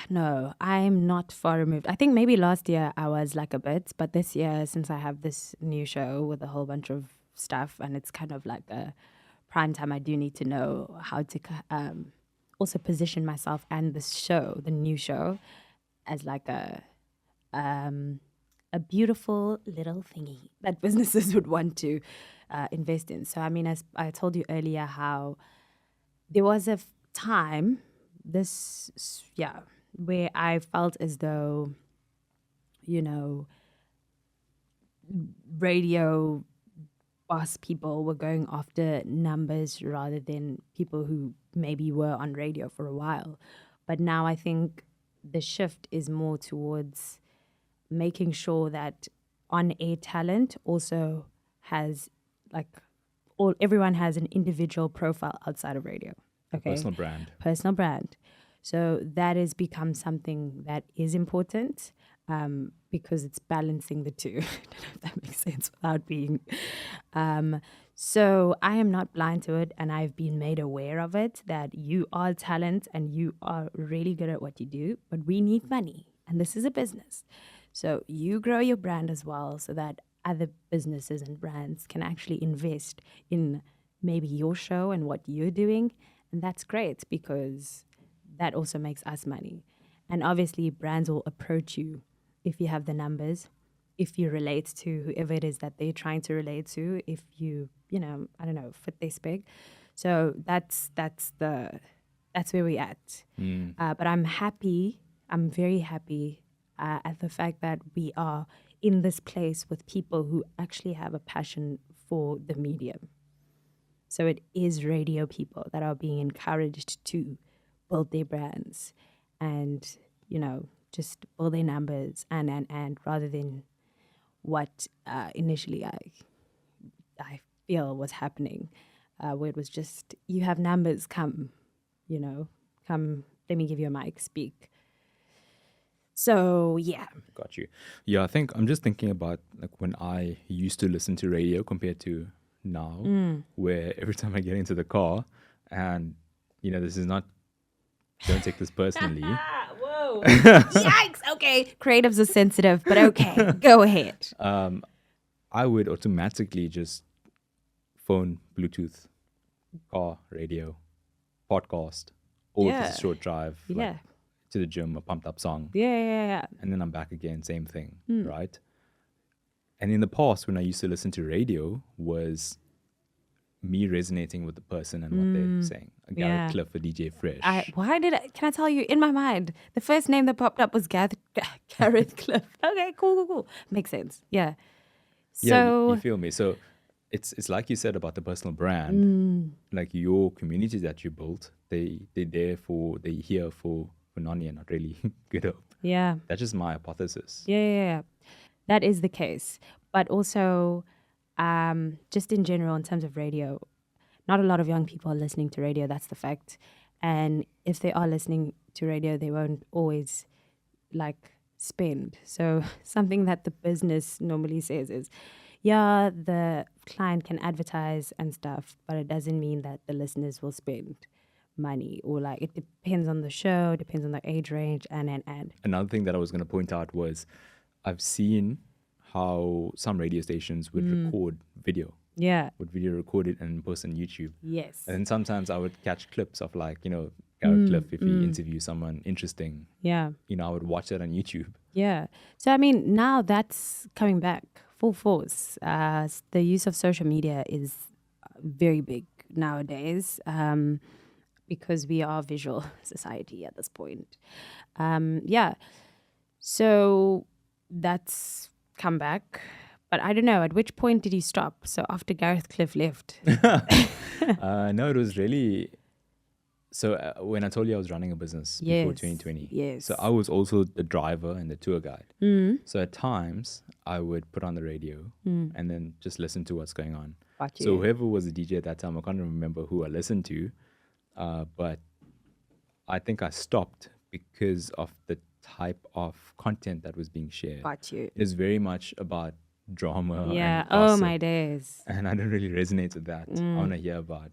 no, I'm not far removed. I think maybe last year I was a bit, but this year, since I have this new show with a whole bunch of stuff, and it's kind of a prime time, I do need to know how to also position myself and this show, the new show, as a beautiful little thingy that businesses would want to invest in. So, as I told you earlier, how there was a time where I felt as though, radio boss people were going after numbers rather than people who maybe were on radio for a while. But now I think the shift is more towards making sure that on-air talent also has everyone has an individual profile outside of radio. Okay. Personal brand. So that has become something that is important because it's balancing the two. I don't know if that makes sense without being. So I am not blind to it, and I've been made aware of it, that you are talent and you are really good at what you do, but we need money, and this is a business. So you grow your brand as well, so that other businesses and brands can actually invest in maybe your show and what you're doing. And that's great, because that also makes us money. And obviously brands will approach you if you have the numbers, if you relate to whoever it is that they're trying to relate to, if you, I don't know, fit their spec. So that's where we're at. But I'm very happy at the fact that we are in this place with people who actually have a passion for the medium. So it is radio people that are being encouraged to build their brands and, just build their numbers and rather than what initially I feel was happening, where it was just, you have numbers, come, let me give you a mic, speak. So, yeah. Got you. Yeah, I think I'm just thinking about like when I used to listen to radio compared to now, where every time I get into the car and, this is not, don't take this personally. Whoa. Yikes. Okay. Creatives are sensitive, but okay. Go ahead. I would automatically just phone, Bluetooth, car, radio, podcast, or if it's a short drive. Like, to the gym, a pumped up song. Yeah. And then I'm back again, same thing, right? And in the past, when I used to listen to radio, was me resonating with the person and what they're saying. Gareth Cliff, a DJ Fresh. Can I tell you, in my mind, the first name that popped up was Gareth Cliff. Okay, cool. Makes sense. Yeah. So you feel me? So it's like you said about the personal brand, like your community that you built, they're here for Noni and not really GoodHope. Yeah. That's just my hypothesis. Yeah. That is the case. But also, just in general, in terms of radio, not a lot of young people are listening to radio. That's the fact. And if they are listening to radio, they won't always spend. So something that the business normally says is, yeah, the client can advertise and stuff, but it doesn't mean that the listeners will spend money, or it depends on the show, depends on the age range, and. Another thing that I was going to point out was I've seen how some radio stations would record video. Yeah. Would video record it and post on YouTube. Yes. And then sometimes I would catch clips of Gareth Cliff, if he interviews someone interesting. Yeah. I would watch that on YouTube. Yeah. So, I mean, now that's coming back full force. The use of social media is very big nowadays. Because we are a visual society at this point. So that's come back. But I don't know, at which point did you stop? So after Gareth Cliff left? No, it was really... So when I told you I was running a business before 2020. Yes. So I was also the driver and the tour guide. So at times I would put on the radio and then just listen to what's going on. So whoever was the DJ at that time, I can't remember who I listened to. But I think I stopped because of the type of content that was being shared. Got you. It's very much about drama. Yeah. And gossip, my days. And I don't really resonate with that. I want to hear about,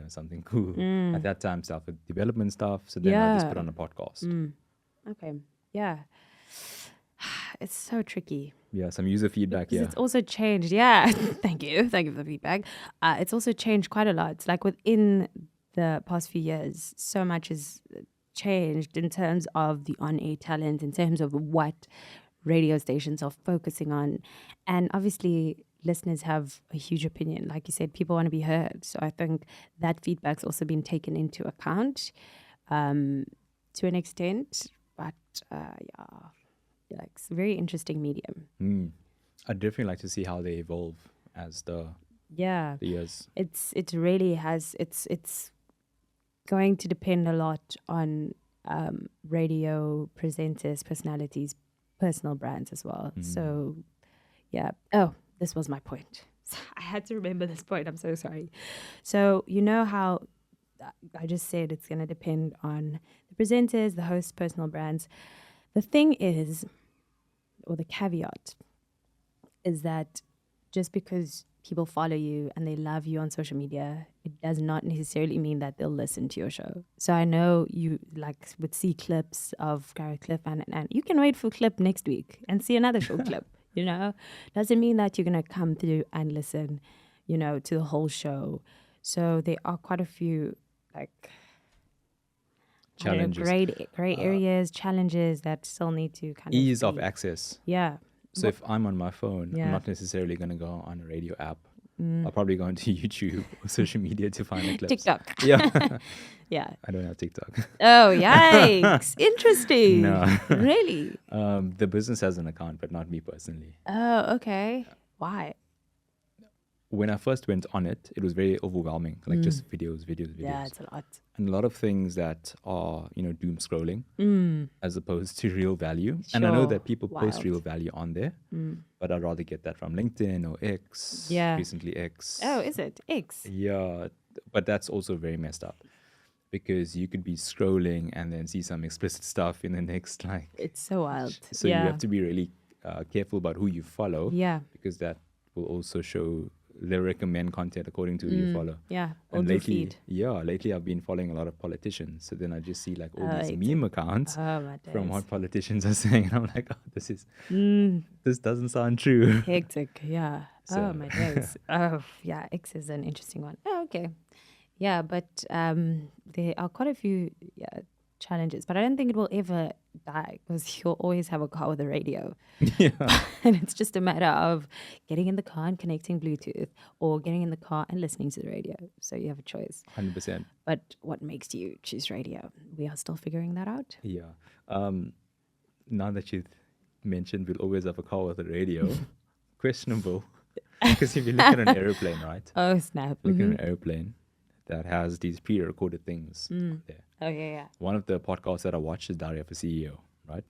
something cool. At that time, self-development stuff. So then I just put on a podcast. Okay. Yeah. It's so tricky. Yeah, some user feedback. Because it's also changed. Yeah. Thank you for the feedback. It's also changed quite a lot. It's like within the past few years, so much has changed in terms of the on-air talent, in terms of what radio stations are focusing on. And obviously, listeners have a huge opinion. Like you said, people want to be heard. So I think that feedback's also been taken into account to an extent. But it's a very interesting medium. I'd definitely like to see how they evolve as the years. It really has. It's going to depend a lot on radio presenters, personalities, personal brands as well. So, yeah. Oh, this was my point. I had to remember this point. I'm so sorry. So, you know how I just said it's going to depend on the presenters, the hosts, personal brands. The thing is, or the caveat, is that just because people follow you and they love you on social media, it does not necessarily mean that they'll listen to your show. So I know you like would see clips of Gareth Cliff and you can wait for clip next week and see another short clip, you know. Doesn't mean that you're going to come through and listen, you know, to the whole show. So there are quite a few like challenges, gray areas, challenges that still need to kind of ease of access. Yeah. So if I'm on my phone, I'm not necessarily going to go on a radio app. I'll probably go onto YouTube or social media to find the clips. TikTok. Yeah. Yeah. I don't have TikTok. Oh, yikes. Interesting. No. Really? The business has an account, but not me personally. Oh, okay. Why? When I first went on it, it was very overwhelming. Like just videos. Yeah, it's a lot. And a lot of things that are, you know, doom scrolling as opposed to real value. Sure. And I know that people post real value on there, but I'd rather get that from LinkedIn or X. Yeah. Recently X. Oh, is it? X? Yeah. But that's also very messed up because you could be scrolling and then see some explicit stuff in the next, like. It's so wild. So you have to be really careful about who you follow. Yeah. Because that will also show. They recommend content according to who you follow. Yeah. And lately I've been following a lot of politicians. So then I just see like all these meme accounts from what politicians are saying. And I'm like, oh, this doesn't sound true. Hectic, yeah. So. Oh, my days. Oh, yeah, X is an interesting one. Oh, okay. Yeah, but there are quite a few challenges, but I don't think it will ever die because you'll always have a car with a radio. Yeah. And it's just a matter of getting in the car and connecting Bluetooth or getting in the car and listening to the radio. So you have a choice. 100%. But what makes you choose radio? We are still figuring that out. Yeah. Now that you've mentioned we'll always have a car with a radio, questionable. Because if you look at an airplane, right? Oh, snap. Look at an airplane that has these pre-recorded things there. Oh, yeah. One of the podcasts that I watched is Diary of a CEO, right?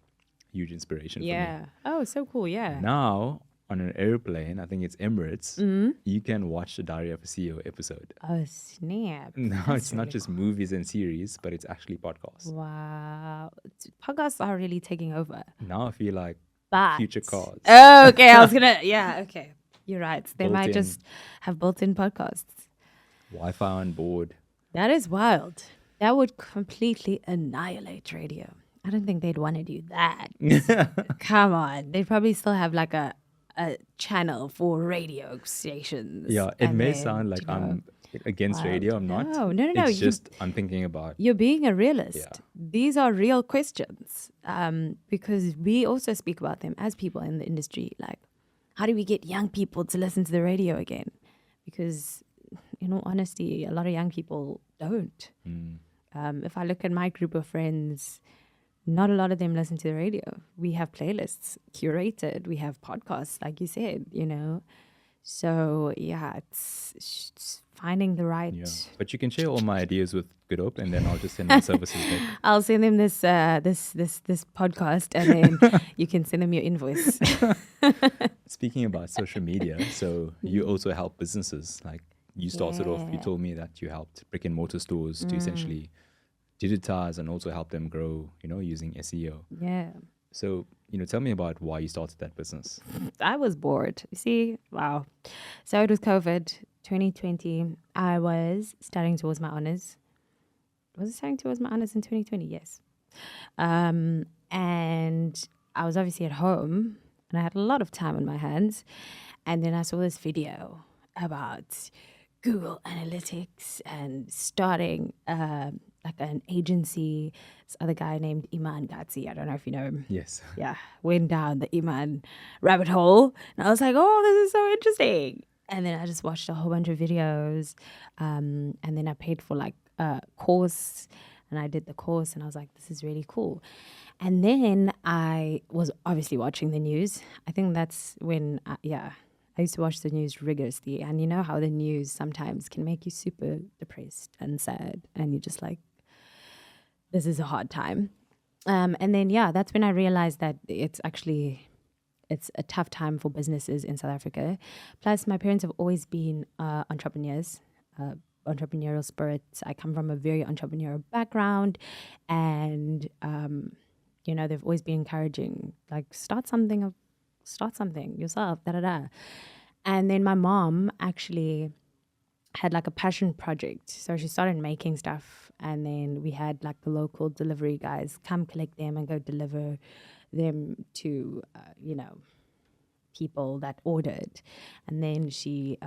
Huge inspiration for me. Yeah. Oh, so cool, yeah. Now, on an airplane, I think it's Emirates, you can watch the Diary of a CEO episode. Oh, snap. Now, That's it's not just movies and series, but it's actually podcasts. Wow. Podcasts are really taking over. Now I feel like future cars. Oh, okay. I was going to, okay. You're right. They might Built-in. just have built-in podcasts. Wi-Fi on board. That is wild. That would completely annihilate radio. I don't think they'd want to do that. Come on. They'd probably still have like a channel for radio stations. Yeah, it may sound like I'm against radio. I'm not. No. It's just I'm thinking about. You're being a realist. Yeah. These are real questions because we also speak about them as people in the industry. Like, how do we get young people to listen to the radio again? Because, in all honesty, a lot of young people don't. If I look at my group of friends, not a lot of them listen to the radio. We have playlists curated. We have podcasts, like you said, you know. So, yeah, it's finding the right... Yeah. But you can share all my ideas with GoodHope and then I'll just send my services back. I'll send them this podcast and then you can send them your invoice. Speaking about social media, so you also help businesses. Like you started off, you told me that you helped brick and mortar stores to essentially digitize and also help them grow, you know, using SEO. Yeah. So, you know, tell me about why you started that business. I was bored. You see, wow. So it was COVID, 2020. I was studying towards my honors. Was it studying towards my honors in 2020? Yes. And I was obviously at home and I had a lot of time on my hands. And then I saw this video about Google Analytics and starting like an agency. This other guy named Iman Gatsi, I don't know if you know him. Yes. Yeah, went down the Iman rabbit hole. And I was like, oh, this is so interesting. And then I just watched a whole bunch of videos. And then I paid for like a course. And I did the course and I was like, this is really cool. And then I was obviously watching the news. I think that's when, I used to watch the news rigorously. And you know how the news sometimes can make you super depressed and sad. And you're just like, this is a hard time. And then, that's when I realized that it's a tough time for businesses in South Africa. Plus, my parents have always been entrepreneurs, entrepreneurial spirits. I come from a very entrepreneurial background. And, they've always been encouraging, like, start something yourself, And then my mom actually had like a passion project. So she started making stuff, and then we had like the local delivery guys come collect them and go deliver them to, people that ordered. And then she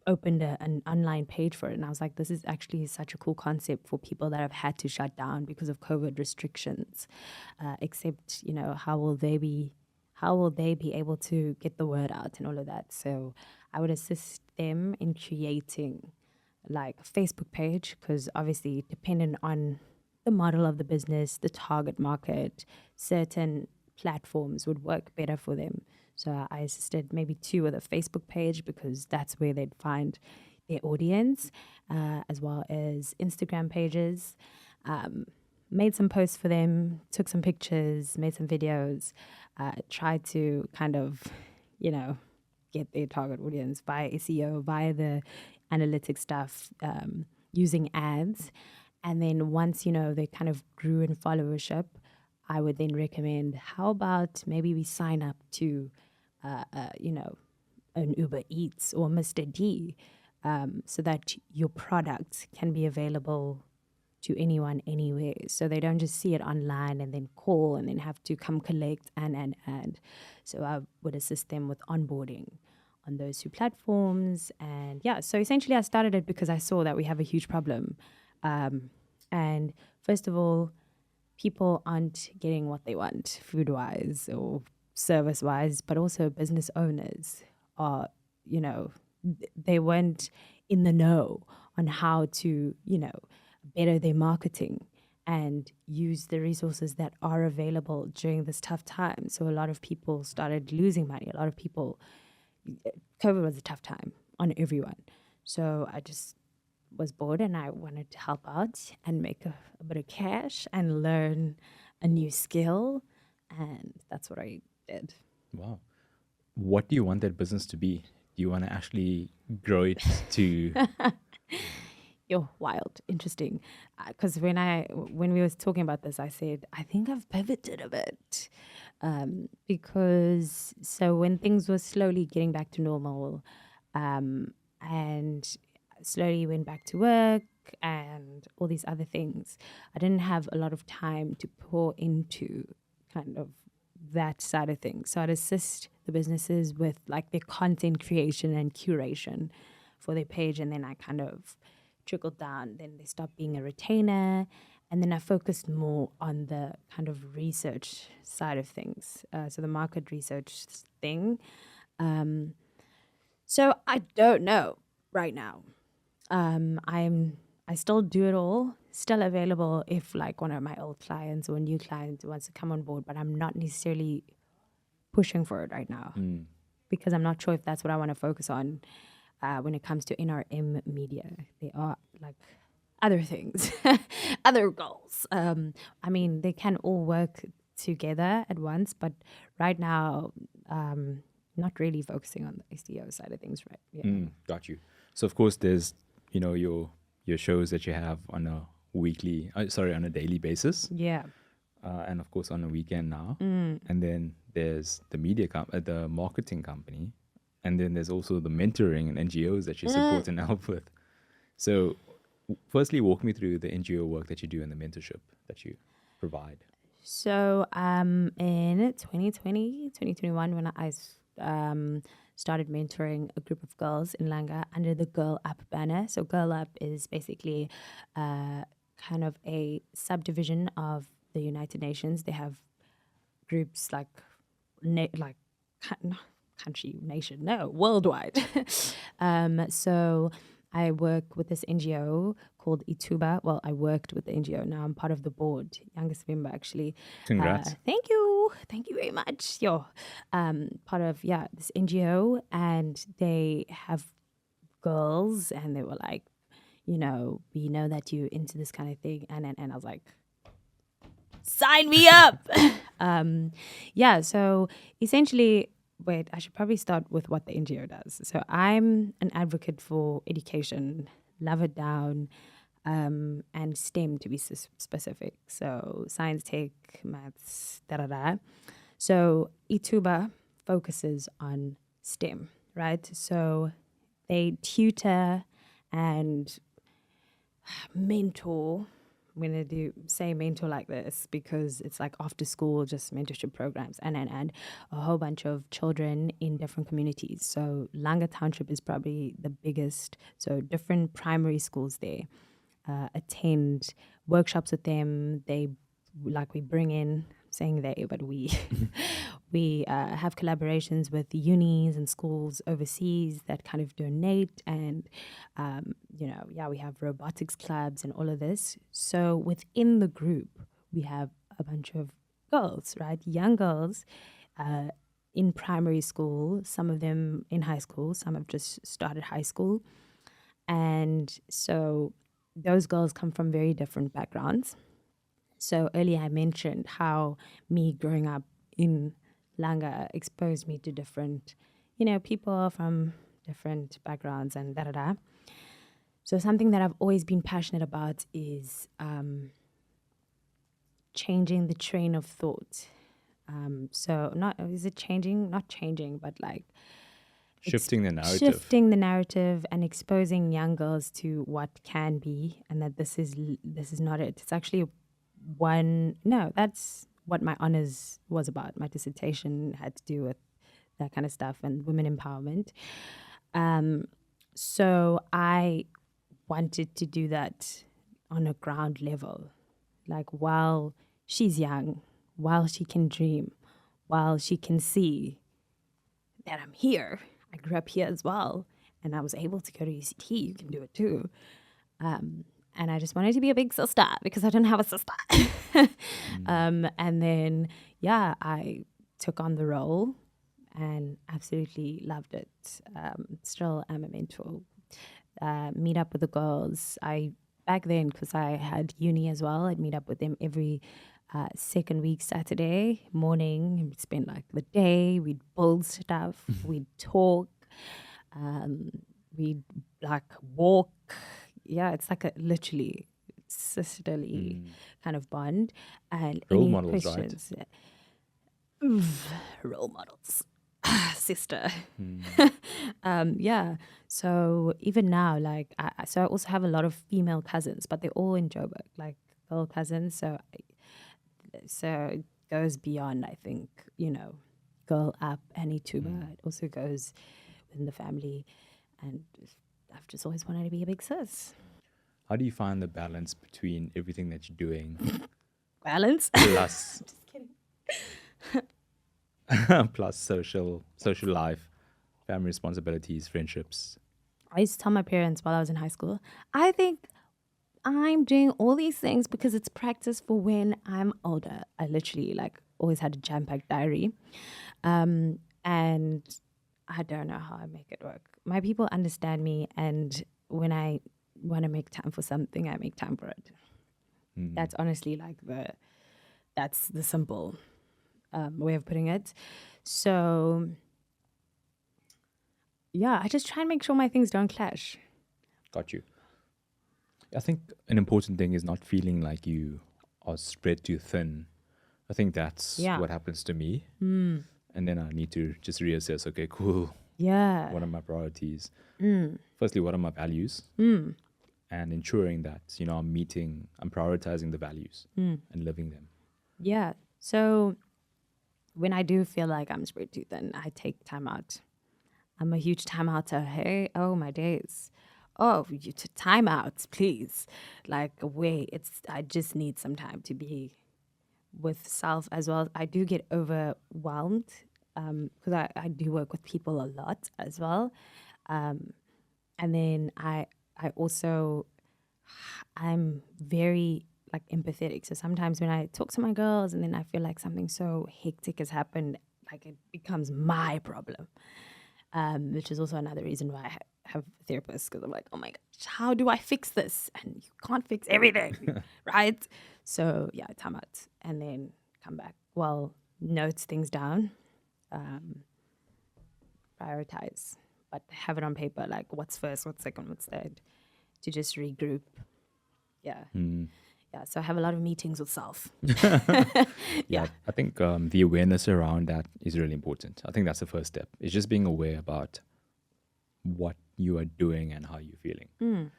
opened an online page for it, and I was like, this is actually such a cool concept for people that have had to shut down because of COVID restrictions. Except, how will they be able to get the word out and all of that? So I would assist them in creating like a Facebook page, because obviously dependent on the model of the business, the target market, certain platforms would work better for them. So I assisted maybe 2 with a Facebook page, because that's where they'd find their audience, as well as Instagram pages. Made some posts for them, took some pictures, made some videos, tried to kind of, get their target audience via SEO, via the analytics stuff, using ads. And then once, they kind of grew in followership, I would then recommend, how about maybe we sign up to, an Uber Eats or Mr. D, so that your product can be available to anyone, anywhere. So they don't just see it online and then call and then have to come collect and. So I would assist them with onboarding on those 2 platforms. And yeah, so essentially I started it because I saw that we have a huge problem. And first of all, people aren't getting what they want food-wise or service-wise, but also business owners are, they weren't in the know on how to, better their marketing and use the resources that are available during this tough time. So a lot of people started losing money. A lot of people, COVID was a tough time on everyone. So I just was bored and I wanted to help out and make a bit of cash and learn a new skill. And that's what I did. Wow. What do you want that business to be? Do you want to actually grow it to... You're wild, interesting. Because when we was talking about this, I said, I think I've pivoted a bit. Because so when things were slowly getting back to normal, and slowly went back to work and all these other things, I didn't have a lot of time to pour into kind of that side of things. So I'd assist the businesses with like their content creation and curation for their page, and then I kind of trickled down. Then they stopped being a retainer, and then I focused more on the kind of research side of things, so the market research thing. So I don't know right now. I still do it all, still available if like one of my old clients or a new client wants to come on board, but I'm not necessarily pushing for it right now because I'm not sure if that's what I want to focus on when it comes to NRM media. There are like other things, other goals. I mean, they can all work together at once, but right now, not really focusing on the SEO side of things, right? Yeah. Got you. So of course, there's your shows that you have on a on a daily basis. Yeah. And of course on a weekend now. And then there's the the marketing company, and then there's also the mentoring and NGOs that you support and help with. So firstly, walk me through the NGO work that you do and the mentorship that you provide. So in 2020, 2021, when I started mentoring a group of girls in Langa under the Girl Up banner. So Girl Up is basically kind of a subdivision of the United Nations. They have groups worldwide. So I work with this NGO called Ituba. Well, I worked with the NGO. Now I'm part of the board, youngest member actually. Congrats. Thank you very much. Part of this NGO, and they have girls, and they were like, we know that you're into this kind of thing, and I was like, sign me up. So essentially, wait, I should probably start with what the NGO does. So I'm an advocate for education, love it down, and STEM to be specific. So science, tech, maths, So Ituba focuses on STEM, right? So they tutor and mentor. I'm going to say mentor like this because it's like after school, just mentorship programs and a whole bunch of children in different communities. So Langa Township is probably the biggest. So different primary schools there attend workshops with them. We bring in, saying they, but we we have collaborations with unis and schools overseas that kind of donate, and we have robotics clubs and all of this. So within the group, we have a bunch of girls, right? Young girls in primary school, some of them in high school, some have just started high school. And so those girls come from very different backgrounds. So earlier I mentioned how me growing up in Langa exposed me to different, people from different backgrounds and da-da-da. So something that I've always been passionate about is changing the train of thought. Not changing, but like shifting the narrative. Shifting the narrative and exposing young girls to what can be, and that this is not it. It's actually that's what my honors was about. My dissertation had to do with that kind of stuff and women empowerment. So I wanted to do that on a ground level, like while she's young, while she can dream, while she can see that I'm here. I grew up here as well, and I was able to go to UCT. You can do it too. And I just wanted to be a big sister because I didn't have a sister. And then, I took on the role and absolutely loved it. Still am a mentor. Meet up with the girls. Back then, because I had uni as well, I'd meet up with them every second week Saturday morning. We'd spend like the day. We'd build stuff. We'd talk. We'd like walk. Yeah, it's like a literally sisterly kind of bond. And role any models, questions, role models, sister. So even now, like, I also have a lot of female cousins, but they're all in Joburg, like girl cousins. So it goes beyond, I think, girl up and Ituba. It also goes within the family, and I've just always wanted to be a big sis. How do you find the balance between everything that you're doing? Balance? Plus, plus social life, family responsibilities, friendships. I used to tell my parents while I was in high school, I think I'm doing all these things because it's practice for when I'm older. I literally always had a jam-packed diary. And I don't know how I make it work. My people understand me, and when I want to make time for something, I make time for it. That's honestly that's the simple way of putting it. So I just try and make sure my things don't clash. Got you. I think an important thing is not feeling like you are spread too thin. I think that's what happens to me. And then I need to just reassess, okay, cool. Yeah. What are my priorities? Firstly, what are my values? And ensuring that, I'm prioritizing the values and living them. Yeah. So when I do feel like I'm spread too thin, I take time out. I'm a huge time outer. Hey, oh my days. Oh, you to time out, please. I just need some time to be with self as well. I do get overwhelmed because I do work with people a lot as well. And then I'm very empathetic. So sometimes when I talk to my girls and then I feel like something so hectic has happened, it becomes my problem, which is also another reason why I have therapists, because I'm like, oh my gosh, how do I fix this? And you can't fix everything, right? So time out and then come back. Well, note things down, prioritize, but have it on paper, like what's first, what's second, what's third, to just regroup. yeah, so I have a lot of meetings with self. Yeah, I think the awareness around that is really important. I think that's the first step. It's just being aware about what you are doing and how you're feeling.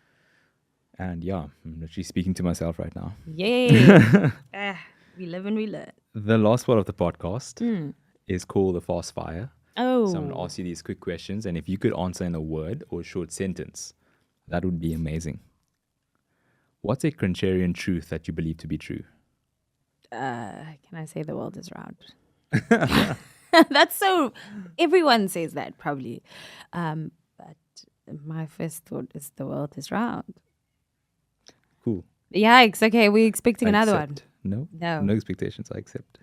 And yeah, I'm literally speaking to myself right now. Yay! We live and we learn. The last part of the podcast is called the Fast Fire. Oh. So I'm going to ask you these quick questions, and if you could answer in a word or a short sentence, that would be amazing. What's a contrarian truth that you believe to be true? Can I say the world is round? That's so... Everyone says that, probably. But my first thought is the world is round. Cool. Yikes. Okay, we're expecting another one. No? No. No expectations, I accept.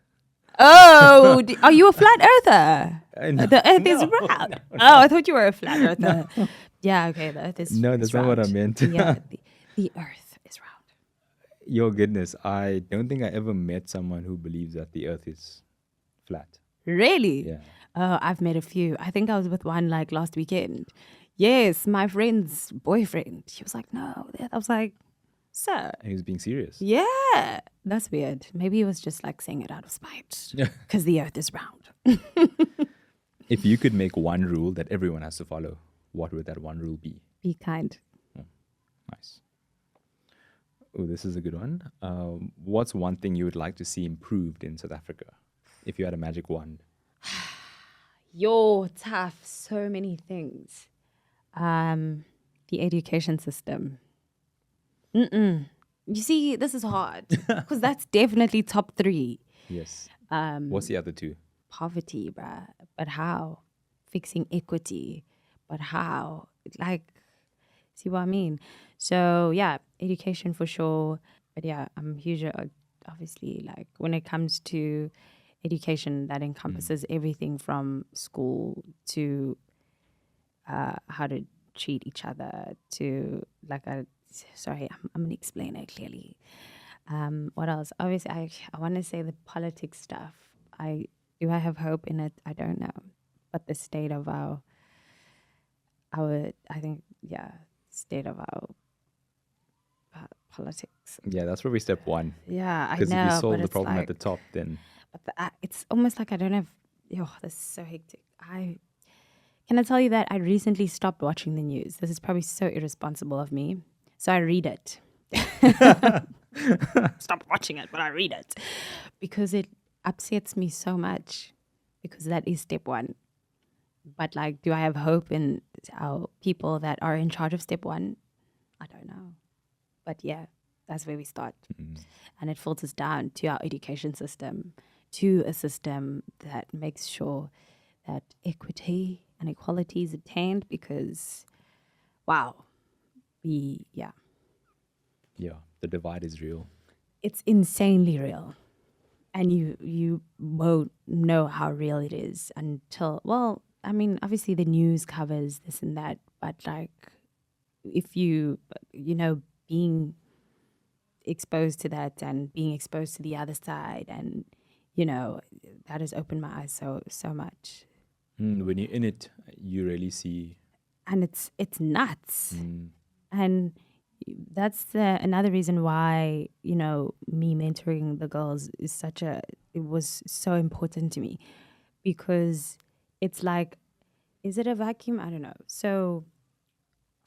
Oh, are you a flat earther? No, The earth is round. Oh, I thought you were a flat earther. Yeah, okay, the earth is No, that's not what I meant. Yeah, the earth is round. Your goodness, I don't think I ever met someone who believes that the earth is flat. Really? Yeah. Oh, I've met a few. I think I was with one like last weekend. Yes, my friend's boyfriend. She was like, no. I was like, sir. And he was being serious. Yeah, that's weird. Maybe he was just like saying it out of spite. Because the earth is round. If you could make one rule that everyone has to follow, what would that one rule be? Be kind. Nice. Oh, this is a good one. What's one thing you would like to see improved in South Africa if you had a magic wand? You're tough. So many things. The education system. You see, this is hard because that's definitely top 3. Yes. What's the other 2? Poverty, bruh. But how? Fixing equity. But how? Like, see what I mean? So, yeah, education for sure. But yeah, I'm huge, obviously, like when it comes to education, that encompasses everything from school to how to treat each other to, like, sorry, I'm going to explain it clearly. What else? Obviously, I want to say the politics stuff. Do I have hope in it? I don't know. But the state of our I think, yeah, state of our politics. Yeah, that's probably step 1. Yeah, I know. Because if you solve the problem like, at the top, then... But it's almost like I don't have... Oh, this is so hectic. Can I tell you that I recently stopped watching the news? This is probably so irresponsible of me. So I read it. Stop watching it, but I read it. Because it upsets me so much. Because that is step 1. But like, do I have hope in our people that are in charge of step 1? I don't know. But yeah, that's where we start. And it filters down to our education system, to a system that makes sure that equity and equality is attained because, wow, Yeah, the divide is real. It's insanely real. And you won't know how real it is until, well, I mean, obviously the news covers this and that, but like if you being exposed to that and being exposed to the other side and, that has opened my eyes so much. When you're in it, you really see. And it's nuts. And that's another reason why, me mentoring the girls it was so important to me because it's like, is it a vacuum? I don't know. So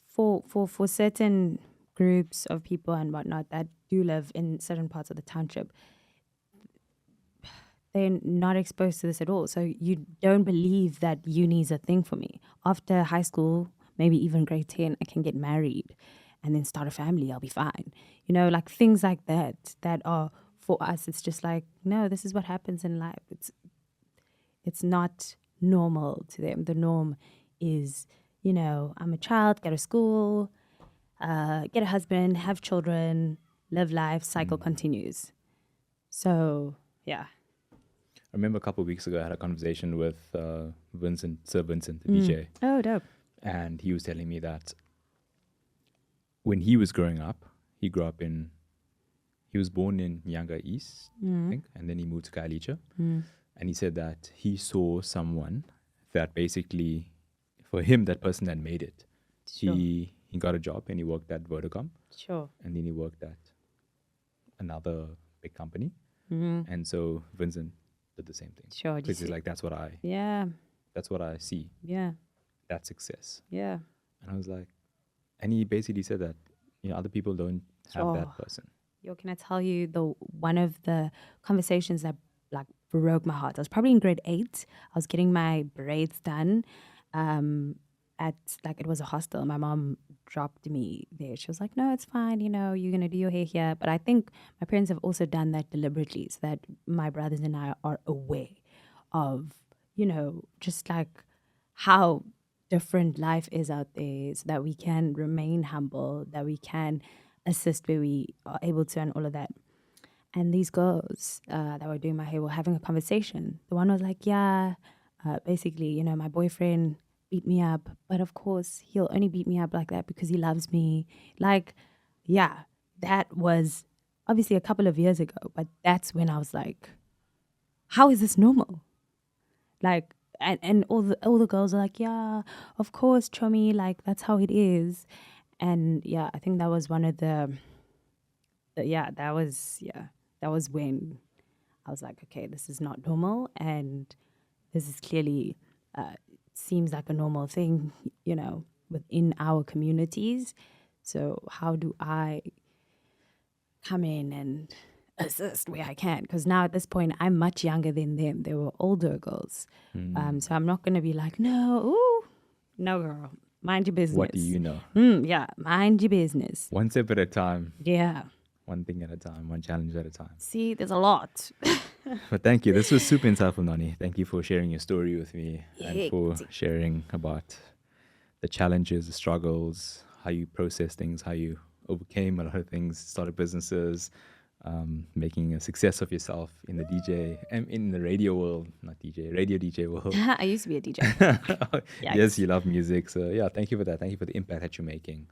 for certain groups of people and whatnot that do live in certain parts of the township, they're not exposed to this at all. So you don't believe that uni is a thing for me. After high school, maybe even grade 10, I can get married and then start a family. I'll be fine. Like things like that are for us. It's just like, no, this is what happens in life. It's not normal to them. The norm is, I'm a child, go to school, get a husband, have children, live life, cycle continues. So, yeah. I remember a couple of weeks ago, I had a conversation with Sir Vincent, the DJ. Oh, dope. And he was telling me that when he was growing up, he was born in Yanga East, I think, and then he moved to Kailicha. And he said that he saw someone that basically, for him, that person had made it. Sure. He got a job and he worked at Vodacom. Sure. And then he worked at another big company. And so Vincent did the same thing. Sure. Because he's like, that's what I see. Yeah. That's success. Yeah. And I was like, and he basically said that, other people don't have that person. Yo, can I tell you one of the conversations that like broke my heart? I was probably in grade 8. I was getting my braids done at it was a hostel. My mom dropped me there. She was like, no, it's fine. You're going to do your hair here. But I think my parents have also done that deliberately so that my brothers and I are aware of, just like how different life is out there so that we can remain humble, that we can assist where we are able to and all of that. And these girls that were doing my hair were having a conversation. The one was like, basically, my boyfriend beat me up, but of course he'll only beat me up like that because he loves me. Like, yeah, that was obviously a couple of years ago, but that's when I was like, how is this normal? Like, and all the girls are like, yeah, of course, Chomi, like that's how it is. And yeah, I think that was one of that was when I was like, okay, this is not normal, and this is clearly seems like a normal thing, within our communities. So how do I come in and assist where I can? Because now at this point, I'm much younger than them. They were older girls. So I'm not going to be like, no, girl, mind your business. What do you know? Yeah, mind your business. One step at a time. Yeah. One thing at a time, one challenge at a time. See, there's a lot. But thank you. This was super insightful, Noni. Thank you for sharing your story with me and for sharing about the challenges, the struggles, how you process things, how you overcame a lot of things, started businesses, making a success of yourself in the DJ and in the radio world, radio DJ world. I used to be a DJ. Yes, you love music. So yeah, thank you for that. Thank you for the impact that you're making.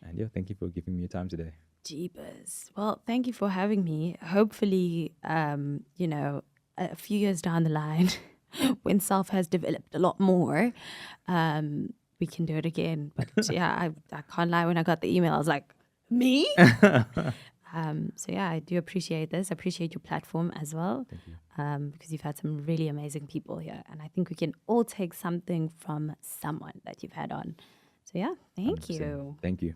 And yeah, thank you for giving me your time today. Jeepers. Well, thank you for having me. Hopefully, a few years down the line, when self has developed a lot more, we can do it again. But yeah, I can't lie. When I got the email, I was like, me? So yeah, I do appreciate this. I appreciate your platform as well, because you've had some really amazing people here. And I think we can all take something from someone that you've had on. So yeah, thank 100%. you. Thank you.